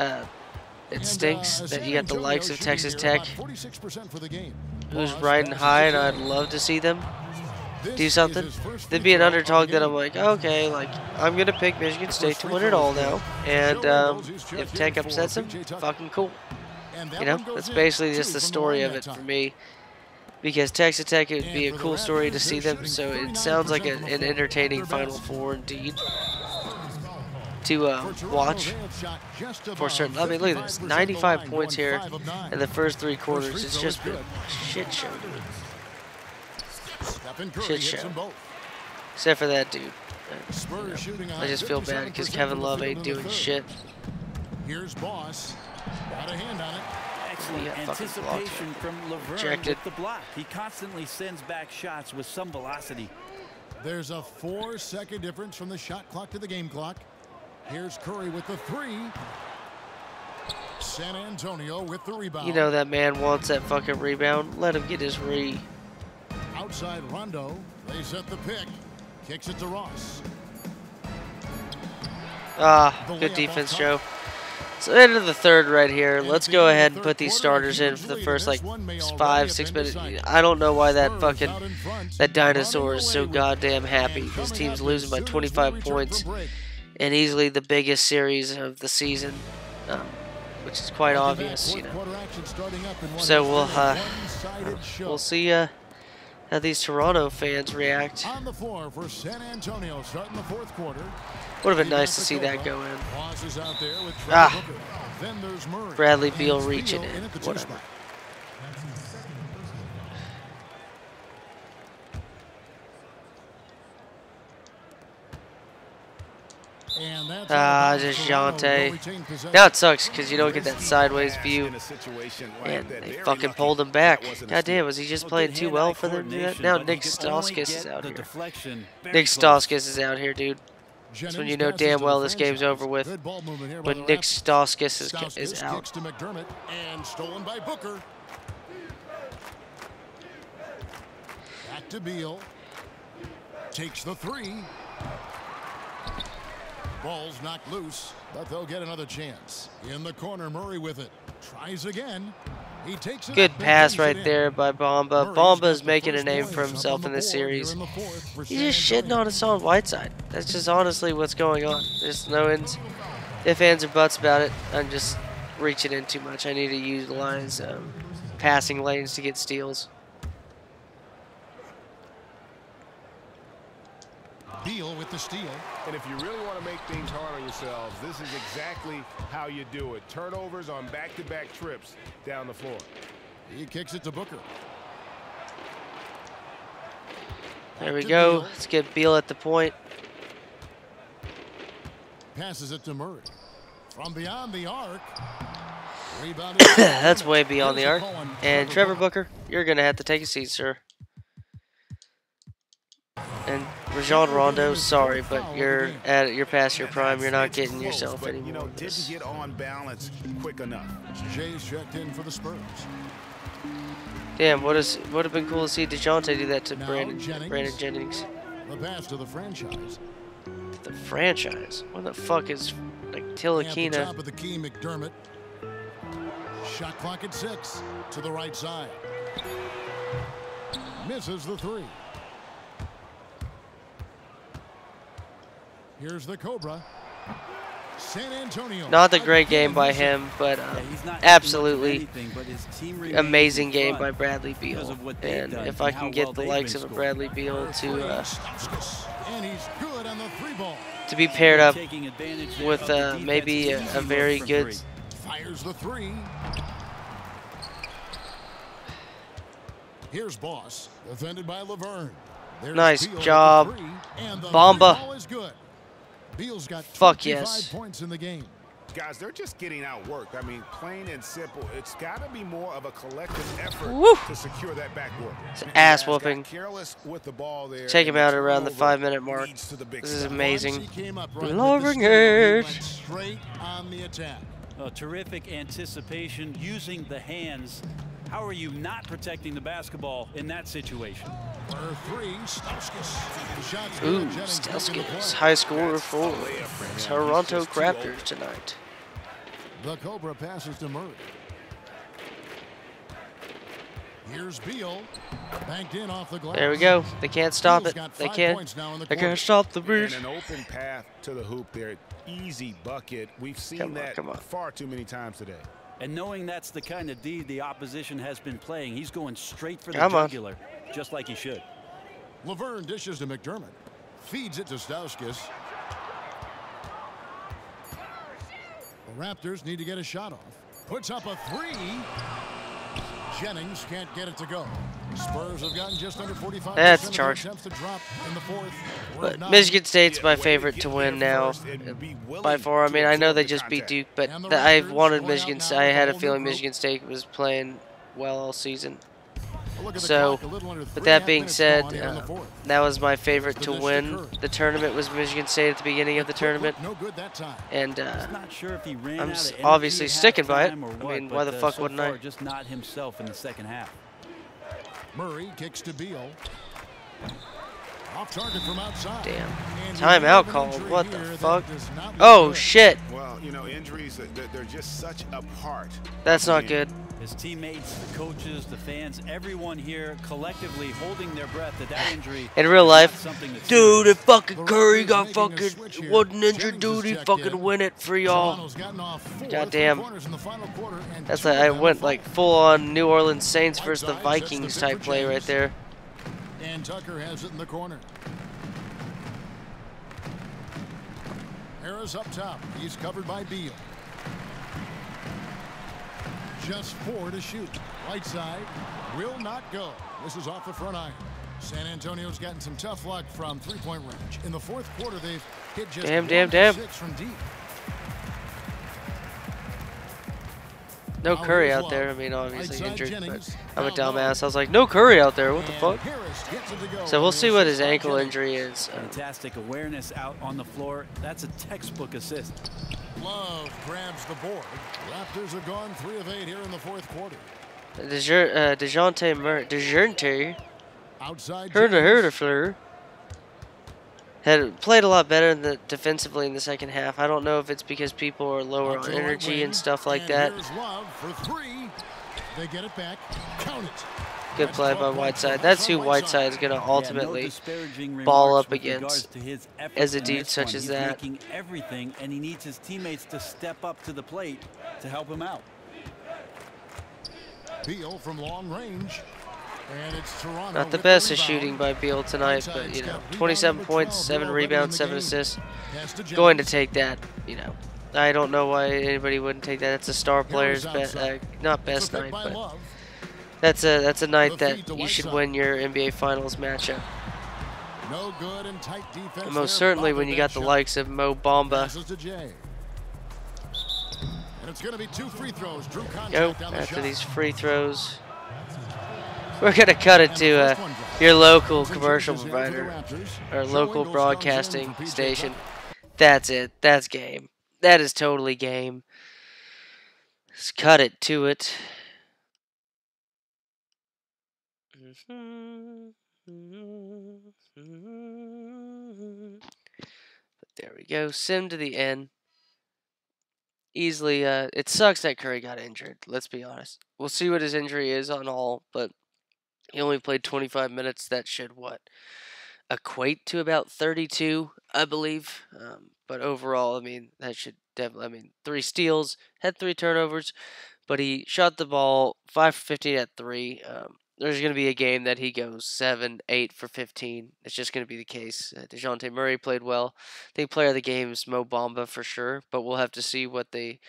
it And, stinks that San you got the Antonio likes of shooting Texas here Tech, about 46% for the game. who's Boss riding passes high, to and I'd Curry. love to see them This do is something. his first They'd free be an throw of the underdog that I'm game. like, okay, like, I'm going to pick Michigan State to win it all now. And if Tech upsets them, fucking cool. And that You know, one goes that's in. basically 2 just the from story line of that it for time. me. Because Texas Tech, it would And be a for the cool story to Raptors, see they're them. So shooting it sounds like 39% from the an floor. entertaining Their Final best. Four indeed For to Toronto, watch. they have shot just For above certain, I mean, look at this, 55% 95 line, points going here 5 of 9. in the first 3 free quarters. It's throw just is been good. a shit show, dude. Stephen Curry Shit hits show. them both. Except for that dude. Spurs shooting I just feel bad because 57% Kevin from the Love field ain't in the doing third. shit. Here's Boss. Got a hand on it. Excellent Yeah, fucking blocked anticipation from Laverne Rejected. with the block. He constantly sends back shots with some velocity. There's a 4-second difference from the shot clock to the game clock. Here's Curry with the 3. San Antonio with the rebound. You know that man wants that fucking rebound. Let him get his re. Outside Rondo. They set the pick. Kicks it to Ross. Ah, The good layup defense, off Joe. top. So end of the third right here. And Let's at the go end of ahead the and third put these quarter, starters a in huge for the lead, first and like this one may already 5, have 6 been minutes. decided. I don't know why that Spurs fucking out in front, that dinosaur running is so away with it. goddamn happy. And His coming team's up losing as by soon as we 25 return points, from break. and easily the biggest series of the season, which is quite Welcome back. obvious, you Fourth know. quarter action starting up in one So that's we'll been a one-sided show. we'll see how these Toronto fans react. On the floor for San Antonio starting the fourth quarter. Would have been nice to see that go in. Boss is out there with Ah. Trevor Booker. Then there's Murray. Bradley And Beal it's reaching Beal it. in at the 2 Whatever. spot. And that's out of bounds. Toronto will DeJounte. retain possession. Now it sucks because you don't get that sideways Pass view, in a situation like and that. they Very fucking lucky pulled him that back. wasn't a God damn, steal. was he just Well, playing good too hand-eye well for them? to do that? coordination, Now but Nick he could only Stauskas get is out the here. deflection very Nick close. Stauskas is out here, dude. Jennings when you know passes damn to well the this game's franchise. over with. Good ball movement here by When the Nick Raptors. Stauskas is Stauskas out. kicks to McDermott and stolen by Booker. Back to Beal. Takes the 3. Ball's knocked loose, but they'll get another chance. In the corner, Murray with it. Tries again. He takes it Good up and pass brings it right in. there by Bamba. Murray's Bamba got is the making a first name points for up himself on the in this board here series. in the fourth for He's San just shitting Antonio. on Hassan Whiteside. That's just honestly what's going on. There's no ifs, ands, or buts about it. I'm just reaching in too much. I need to utilize passing lanes to get steals. Beal with the steal. And if you really want to make things hard on yourselves, this is exactly how you do it. Turnovers on back-to-back trips down the floor. He kicks it to Booker. There we to go. Beal. Let's get Beal at the point. Passes it to Murray. From beyond the arc. Rebounded. That's way beyond the Here's arc. the call on And Trevor Booker, you're going to have to take a seat, sir. And Rajon Rondo, sorry, but you're past your prime. You're not getting Close, yourself but, anymore. you know, with didn't this. get on balance quick enough. Jay's checked in for the Spurs. Damn, would have been cool to see DeJounte do that to Now Brandon Jennings. Jennings. The pass to the franchise. The franchise. What the fuck is like At the Tilakina. top of the key, McDermott. Shot clock at 6 to the right side. Misses the 3. Here's the Cobra. San Antonio. Not the great game by him, but He's not absolutely anything, but his team remains amazing in game front by Bradley because Beal. of what they've And done if and I how can get well the they've likes been of a scoring. Bradley Beal And he's good on the 3 ball. to be paired up Taking advantage with of the maybe defense's a easy very look from good. three. Fires the 3. Here's Boss, defended by Laverne. There's Nice Beal at the job. 3, and the Bamba. 3 ball is good. Beal's got Fuck 25 yes. points in the game. Guys, they're just getting outworked. I mean, plain and simple. It's got to be more of a collective effort Woo. to secure that backboard. It's ass Got whooping. careless with the ball there, Take him and out around the turnover 5-minute mark. leads to the big This is stop. amazing. Once he came up right with the Loving steal, he it. went straight on the attack. Terrific anticipation using the hands. How are you not protecting the basketball in that situation? For 3, Stauskas. The shot's Ooh, good. Jennings making the Stauskas, play. high scorer for Toronto Raptors tonight. The Cobra passes to Murray. Here's Beal. Banked in off the glass. There we go. They can't stop Beal's it. got They 5 can't. points now in the They quarter. can't stop the And beat. an open path to the hoop there. Easy bucket. We've seen Come on, that come on. far too many times today. And knowing that's the kind of D the opposition has been playing, he's going straight for the Come on. jugular, just like he should. Laverne dishes to McDermott. Feeds it to Stauskas. The Raptors need to get a shot off. Puts up a 3. Jennings can't get it to go. Spurs have gotten just under 45% That's of their charged. attempts to drop in the 4th. But Michigan State's my favorite to win now. By far, I mean, I know they just beat Duke, but I wanted Michigan State. I had a feeling Michigan State was playing well all season. So, with that being said, that was my favorite to win the tournament was Michigan State at the beginning of the tournament. No good that time. And Not sure if he ran I'm out of energy obviously at sticking by it. halftime or I what, mean, why the but, fuck so wouldn't far, I? just not himself in the second half. Murray kicks to Beal. Off target from outside. Damn. And Timeout we have an called. injury What the here that fuck? does not look Oh, good. shit. Well, you know, injuries, they're just such a part. That's not good. His teammates, the coaches, the fans, everyone here collectively holding their breath that that injury In real is life, not something that's dude, if fucking The Curry Raptors got making a fucking switch here. wasn't injured, Jennings dude, is he checked fucking in. win it for y'all. Toronto's gotten off 4 Goddamn. three-pointers in the final quarter, and That's 2 like of I them went are like fouled. full on New Orleans Saints versus the Whiteside sets the Vikings pick type for play right James. there. And Tucker has it in the corner. Harris up top. He's covered by Beal. Just 4 to shoot. Right side will not go. This is off the front iron. San Antonio's gotten some tough luck from three-point range. In the 4th quarter, they've hit just Damn, 1 damn, of damn. 6 from deep. No Now Curry here's out there. I Love. mean, obviously Right side, injured, Jennings. but I'm a Now Love. dumbass. I was like, no Curry out there. What the And fuck? Harris gets it to go So on we'll the see what assist his by ankle Jennings. injury is. fantastic awareness out on the floor. That's a textbook assist. Love grabs the board. Raptors have gone 3 of 8 here in the 4th quarter. DeJounte Murray, Outside Herder Jennings. Fleur had played a lot better in the defensively in the second half. I don't know if it's because people are lower Out to on the right energy wing. and stuff like And that. here's Love for 3. They get it back. Count it. Good That's play by 12 points Whiteside. for That's who Whiteside. Whiteside is going to Yeah, ultimately no disparaging ball remarks up with regards against to his effort as a in dude this such one. as He's that. making everything, and he needs his teammates to step up to the plate to help him out. Beal from long range. And it's Toronto Not the with best the of rebound. shooting by Beal tonight, but Whiteside's you know, got rebound 27 number points, 12 7 already in rebounds, the 7 game. assists. Pass to Going to Jennings. take that, you know. I don't know why anybody wouldn't take that. It's a star player's outside. not It's best a pick night, by but Love. that's a night The feed that to you should Whiteside. win your NBA Finals matchup. No good and tight defense And most there. certainly when Bamba you got that the shot. likes of Mo Bamba. Passes to Jay. And it's going to be 2 free throws. Drew contact Go on the after shot. these free throws. We're gonna cut it And to the first one drops. your local Some commercial changes here for the provider Raptors. or Joe local Ingles comes broadcasting in for PJ station. Tucker. That's it. That's game. That is totally game. Let's cut it to it. But there we go. Sim to the end. easily. It sucks that Curry got injured. Let's be honest. We'll see what his injury is on all, but he only played 25 minutes. That should what equate to about 32, I believe. But overall, I mean, that should definitely. I mean, 3 steals, had 3 turnovers, but he shot the ball 5 for 15 at three. There's going to be a game that he goes 7, 8 for 15. It's just going to be the case. DeJounte Murray played well. I think player of the game is Mo Bamba for sure, but we'll have to see what they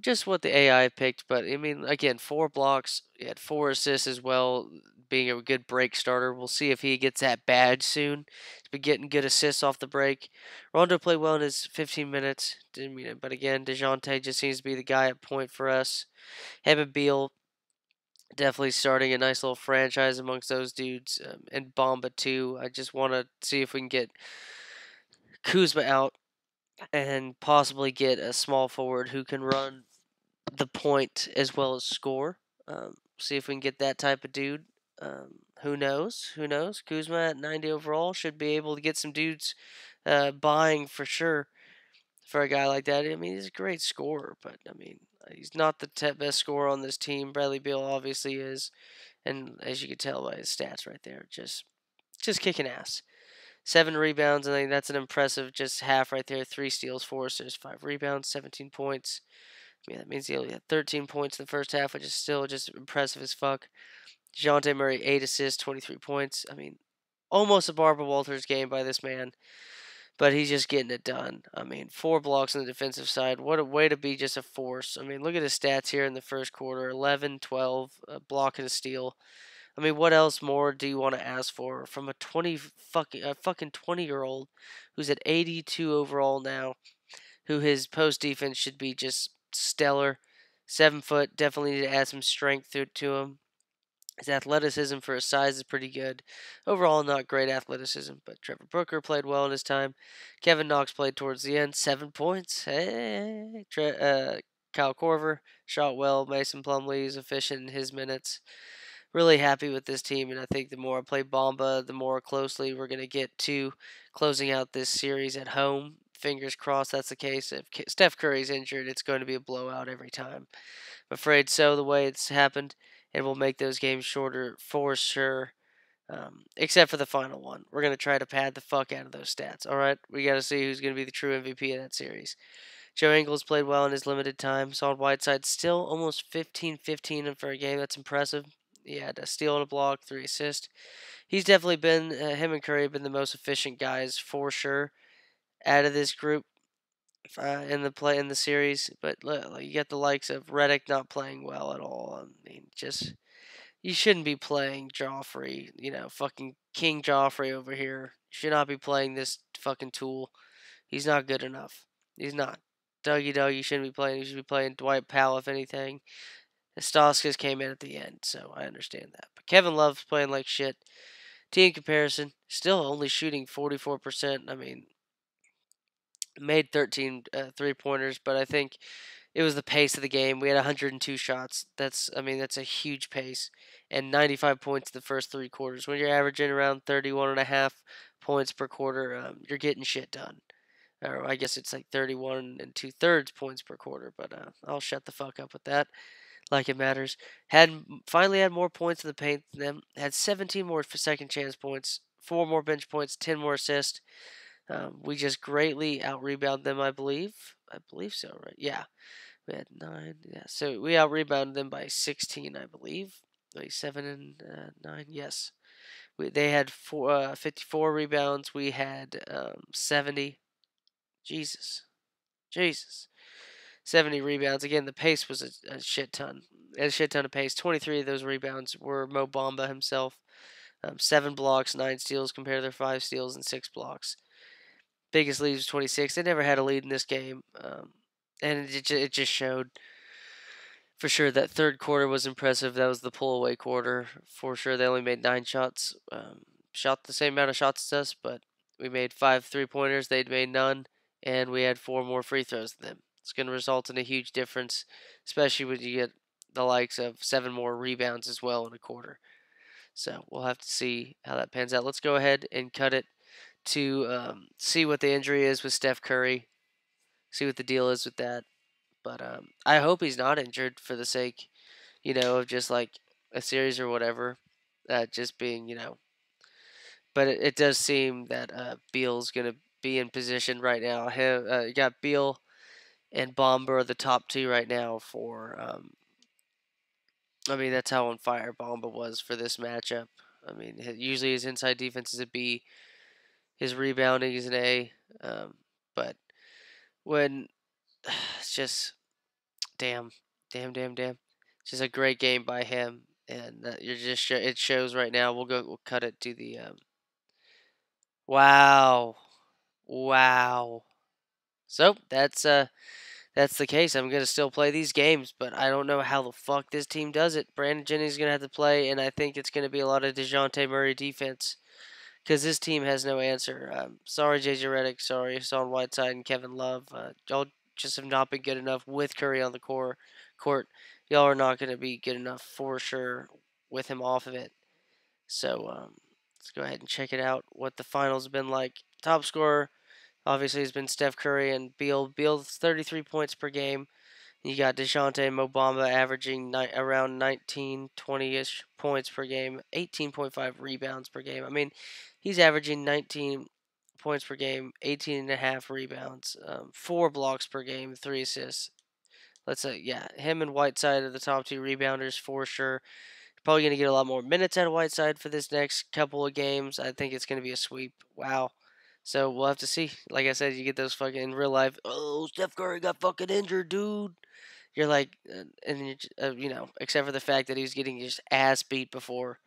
just what the AI picked. But I mean, again, 4 blocks, he had 4 assists as well, being a good break starter. We'll see if he gets that badge soon. He's been getting good assists off the break. Rondo played well in his 15 minutes. Didn't mean it, but again, DeJounte just seems to be the guy at point for us. Him and Beal definitely starting a nice little franchise amongst those dudes, and Bomba too. I just want to see if we can get Kuzma out and possibly get a small forward who can run the point as well as score. See if we can get that type of dude. Who knows? Who knows? Kuzma at 90 overall should be able to get some dudes buying for sure for a guy like that. I mean, he's a great scorer, but I mean, he's not the best scorer on this team. Bradley Beal obviously is, and as you can tell by his stats right there, just kicking ass. 7 rebounds, I think that's an impressive just half right there. 3 steals, 4 assists, 5 rebounds, 17 points. I mean, that means he only had 13 points in the first half, which is still just impressive as fuck. DeJounte Murray, 8 assists, 23 points. I mean, almost a Barbara Walters game by this man, but he's just getting it done. I mean, 4 blocks on the defensive side. What a way to be just a force. I mean, look at his stats here in the first quarter: 11, 12, a block and a steal. I mean, what else more do you want to ask for from a fucking 20-year-old who's at 82 overall now, who his post defense should be just stellar. 7 foot, definitely need to add some strength to him. His athleticism for his size is pretty good. Overall, not great athleticism, but Trevor Booker played well in his time. Kevin Knox played towards the end, 7 points. Hey, Kyle Korver shot well. Mason Plumlee is efficient in his minutes. Really happy with this team, and I think the more I play Bomba, the more closely we're going to get to closing out this series at home. Fingers crossed that's the case. If Steph Curry's injured, it's going to be a blowout every time. I'm afraid so, the way it's happened, and we'll make those games shorter for sure. Except for the final one. We're going to try to pad the fuck out of those stats, all right? We got to see who's going to be the true MVP of that series. Joe Ingles played well in his limited time. Saw Whiteside still almost 15-15 for a game. That's impressive. He had a steal and a block, 3 assists. He's definitely been, him and Curry have been the most efficient guys for sure out of this group in the series. But you got the likes of Redick not playing well at all. I mean, just you shouldn't be playing Joffrey. You know, fucking King Joffrey over here. You should not be playing this fucking tool. He's not good enough. He's not. Dougie, you shouldn't be playing. You should be playing Dwight Powell, if anything. Stauskas came in at the end, so I understand that. But Kevin Love's playing like shit. Team comparison, still only shooting 44%. I mean, made 13 3-pointers, but I think it was the pace of the game. We had 102 shots. That's a huge pace. And 95 points the first 3 quarters. When you're averaging around 31.5 points per quarter, you're getting shit done. Or I guess it's like 31 2/3 points per quarter, but I'll shut the fuck up with that. Like it matters. Finally had more points in the paint than them. Had 17 more for second chance points, 4 more bench points, 10 more assists. We just greatly out rebounded them, I believe. I believe so, right? Yeah. We had 9. Yeah, so we out rebounded them by 16, I believe. Like 7 and 9. Yes. They had 54 rebounds. We had 70. Jesus. 70 rebounds. Again, the pace was a shit ton. A shit ton of pace. 23 of those rebounds were Mo Bamba himself. 7 blocks, 9 steals compared to their 5 steals and 6 blocks. Biggest lead was 26. They never had a lead in this game. And it just showed for sure that third quarter was impressive. That was the pull away quarter. For sure, they only made 9 shots. Shot the same amount of shots as us, but we made 5 3-pointers. They'd made none. And we had 4 more free throws than them. It's going to result in a huge difference, especially when you get the likes of 7 more rebounds as well in a quarter. So we'll have to see how that pans out. Let's go ahead and cut it to see what the injury is with Steph Curry, see what the deal is with that. But I hope he's not injured for the sake, of just like a series or whatever. Just being, But it does seem that Beal's gonna be in position right now. You got Beal and Bomber are the top two right now for. I mean, that's how on fire Bomba was for this matchup. I mean, usually his inside defense is a B, his rebounding is an A, but when it's just damn, damn. It's just a great game by him, and you're just it shows right now. We'll cut it to the wow, wow. So that's the case. I'm gonna still play these games, but I don't know how the fuck this team does it. Brandon Jennings is gonna have to play, and I think it's gonna be a lot of DeJounte Murray defense because this team has no answer. Sorry, JJ Redick. Sorry, Hassan Whiteside and Kevin Love. Y'all just have not been good enough with Curry on the court. Y'all are not gonna be good enough for sure with him off of it. So let's go ahead and check it out. What the finals have been like. Top scorer obviously has been Steph Curry and Beal. Beal's 33 points per game. You got DeJounte and Mo Bamba averaging around 19, 20-ish points per game, 18.5 rebounds per game. I mean, he's averaging 19 points per game, 18 and a half rebounds, 4 blocks per game, 3 assists. Let's say, yeah, him and Whiteside are the top 2 rebounders for sure. Probably going to get a lot more minutes out of Whiteside for this next couple of games. I think it's going to be a sweep. Wow. So we'll have to see. Like I said, you get those fucking in real life. Oh, Steph Curry got fucking injured, dude. You're like, and except for the fact that he's getting just ass beat before.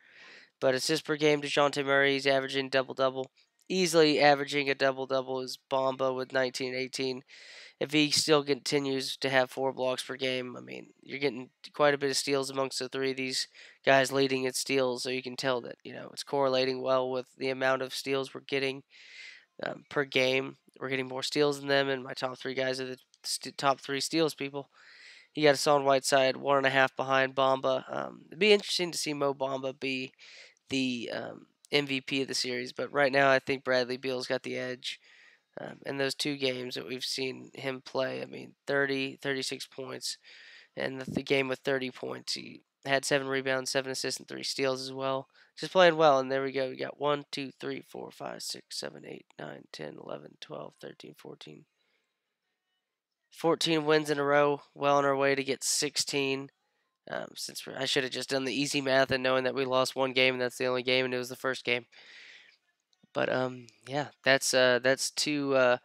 But assists per game, DeJounte Murray, he's averaging double-double. Easily averaging a double-double is Bomba with 19, 18. If he still continues to have 4 blocks per game, I mean, you're getting quite a bit of steals amongst the 3 of these guys leading in steals, so you can tell that, it's correlating well with the amount of steals we're getting per game. We're getting more steals than them, and my top 3 guys are the top 3 steals people. You got Hassan Whiteside, 1.5 behind Bamba. It'd be interesting to see Mo Bamba be the MVP of the series, but right now I think Bradley Beal's got the edge. In those 2 games that we've seen him play, I mean, 30, 36 points, and the game with 30 points. He had 7 rebounds, 7 assists, and 3 steals as well. Just playing well, and there we go. We got 1, 2, 3, 4, 5, 6, 7, 8, 9, 10, 11, 12, 13, 14. 14 wins in a row, well on our way to get 16. I should have just done the easy math and knowing that we lost 1 game and that's the only game and it was the first game. But yeah, that's to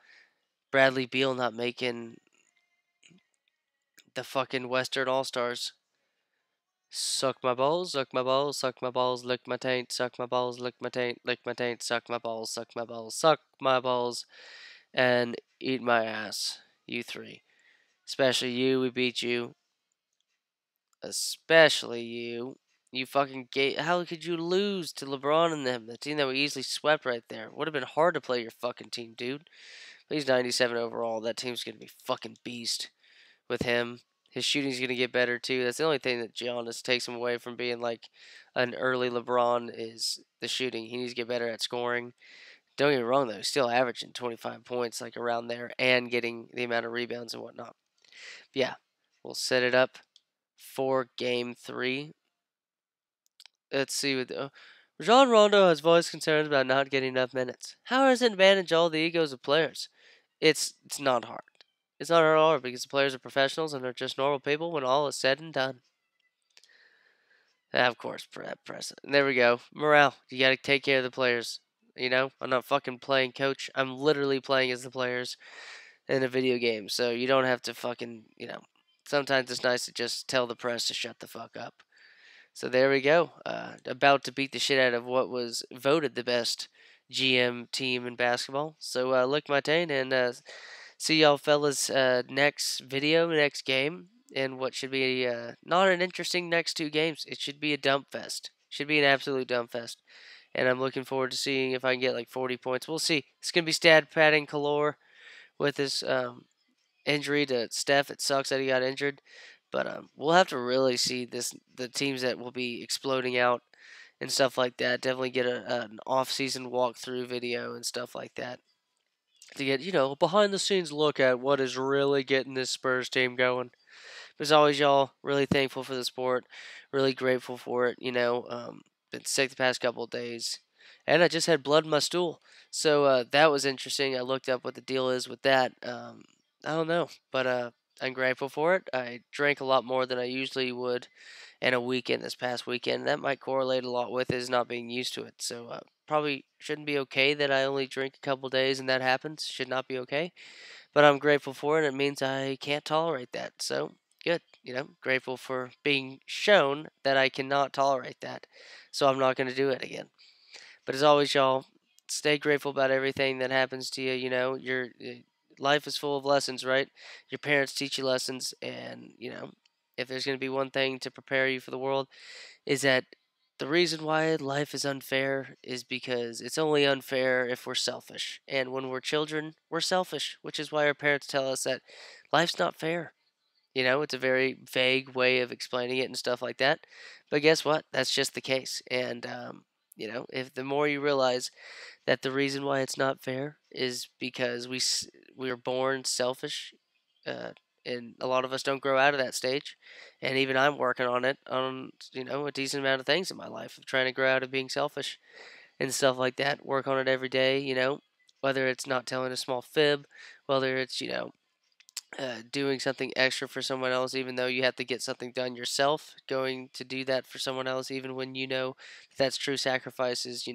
Bradley Beal not making the fucking Western All Stars. Suck my balls, suck my balls, suck my balls, lick my taint, suck my balls, lick my taint, lick my taint, suck my balls, suck my balls, suck my balls, and eat my ass. You 3. Especially you, we beat you. Especially you. You fucking how could you lose to LeBron and them? The team that we easily swept right there. Would have been hard to play your fucking team, dude. But he's 97 overall. That team's going to be fucking beast with him. His shooting's going to get better, too. That's the only thing that Giannis takes him away from being like an early LeBron is the shooting. He needs to get better at scoring. Don't get me wrong, though. He's still averaging 25 points, like around there, and getting the amount of rebounds and whatnot. But yeah, we'll set it up for Game 3. Let's see. Rajon Rondo has voiced concerns about not getting enough minutes. How does it manage all the egos of players? It's not hard. It's not hard because the players are professionals and they're just normal people when all is said and done. Of course, press. There we go. Morale. You got to take care of the players. I'm not fucking playing coach. I'm literally playing as the players in a video game. So you don't have to fucking, sometimes it's nice to just tell the press to shut the fuck up. So there we go. About to beat the shit out of what was voted the best GM team in basketball. So lick my taint and see y'all fellas next video, next game, and what should be not an interesting next 2 games. It should be a dump fest. Should be an absolute dump fest. And I'm looking forward to seeing if I can get like 40 points. We'll see. It's going to be stat padding galore with this injury to Steph. It sucks that he got injured. But we'll have to really see the teams that will be exploding out and stuff like that. Definitely get an off-season walkthrough video and stuff like that. to get, a behind the scenes look at what is really getting this Spurs team going. But as always, y'all, really thankful for the sport, really grateful for it. Been sick the past couple of days, and I just had blood in my stool, so that was interesting. I looked up what the deal is with that. I don't know, but I'm grateful for it. I drank a lot more than I usually would in a weekend this past weekend. That might correlate a lot with is not being used to it. So probably shouldn't be okay that I only drink a couple days and that happens. Should not be okay. But I'm grateful for it. It means I can't tolerate that. So good. Grateful for being shown that I cannot tolerate that. So I'm not going to do it again. But as always, y'all, stay grateful about everything that happens to you. Your life is full of lessons, right? Your parents teach you lessons, and if there's going to be one thing to prepare you for the world, is that the reason why life is unfair is because it's only unfair if we're selfish. And when we're children, we're selfish, which is why our parents tell us that life's not fair. It's a very vague way of explaining it and stuff like that. But guess what? That's just the case. And, if the more you realize that the reason why it's not fair is because we are born selfish, uh, and a lot of us don't grow out of that stage. And even I'm working on it on a decent amount of things in my life of trying to grow out of being selfish and stuff like that. Work on it every day. Whether it's not telling a small fib, whether it's doing something extra for someone else, even though you have to get something done yourself, going to do that for someone else, even when that's true sacrifices,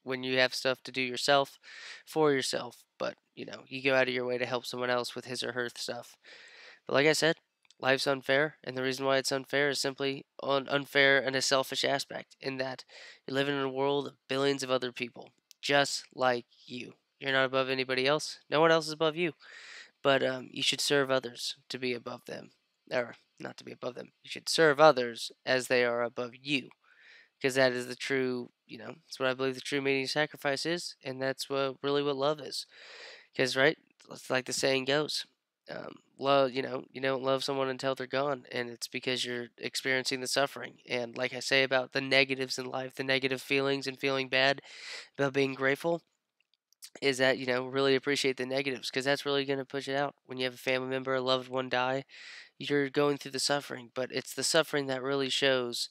when you have stuff to do yourself for yourself, but you go out of your way to help someone else with his or her stuff. But like I said, life's unfair, and the reason why it's unfair is simply unfair in a selfish aspect, in that you're living in a world of billions of other people, just like you. You're not above anybody else. No one else is above you. But you should serve others to be above them. Or, not to be above them. You should serve others as they are above you. Because that is the true, that's what I believe the true meaning of sacrifice is. And that's what love is. Because, right, it's like the saying goes. Love, you don't love someone until they're gone. And it's because you're experiencing the suffering. And like I say about the negatives in life, the negative feelings and feeling bad about being grateful, is that really appreciate the negatives, because that's really going to push it out. When you have a family member, a loved one die, you're going through the suffering, but it's the suffering that really shows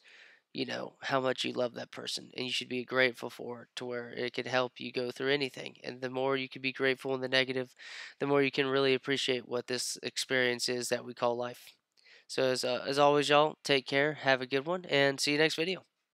how much you love that person, and you should be grateful for it, to where it could help you go through anything. And the more you can be grateful in the negative, the more you can really appreciate what this experience is that we call life. So as always, y'all, take care, have a good one, and see you next video.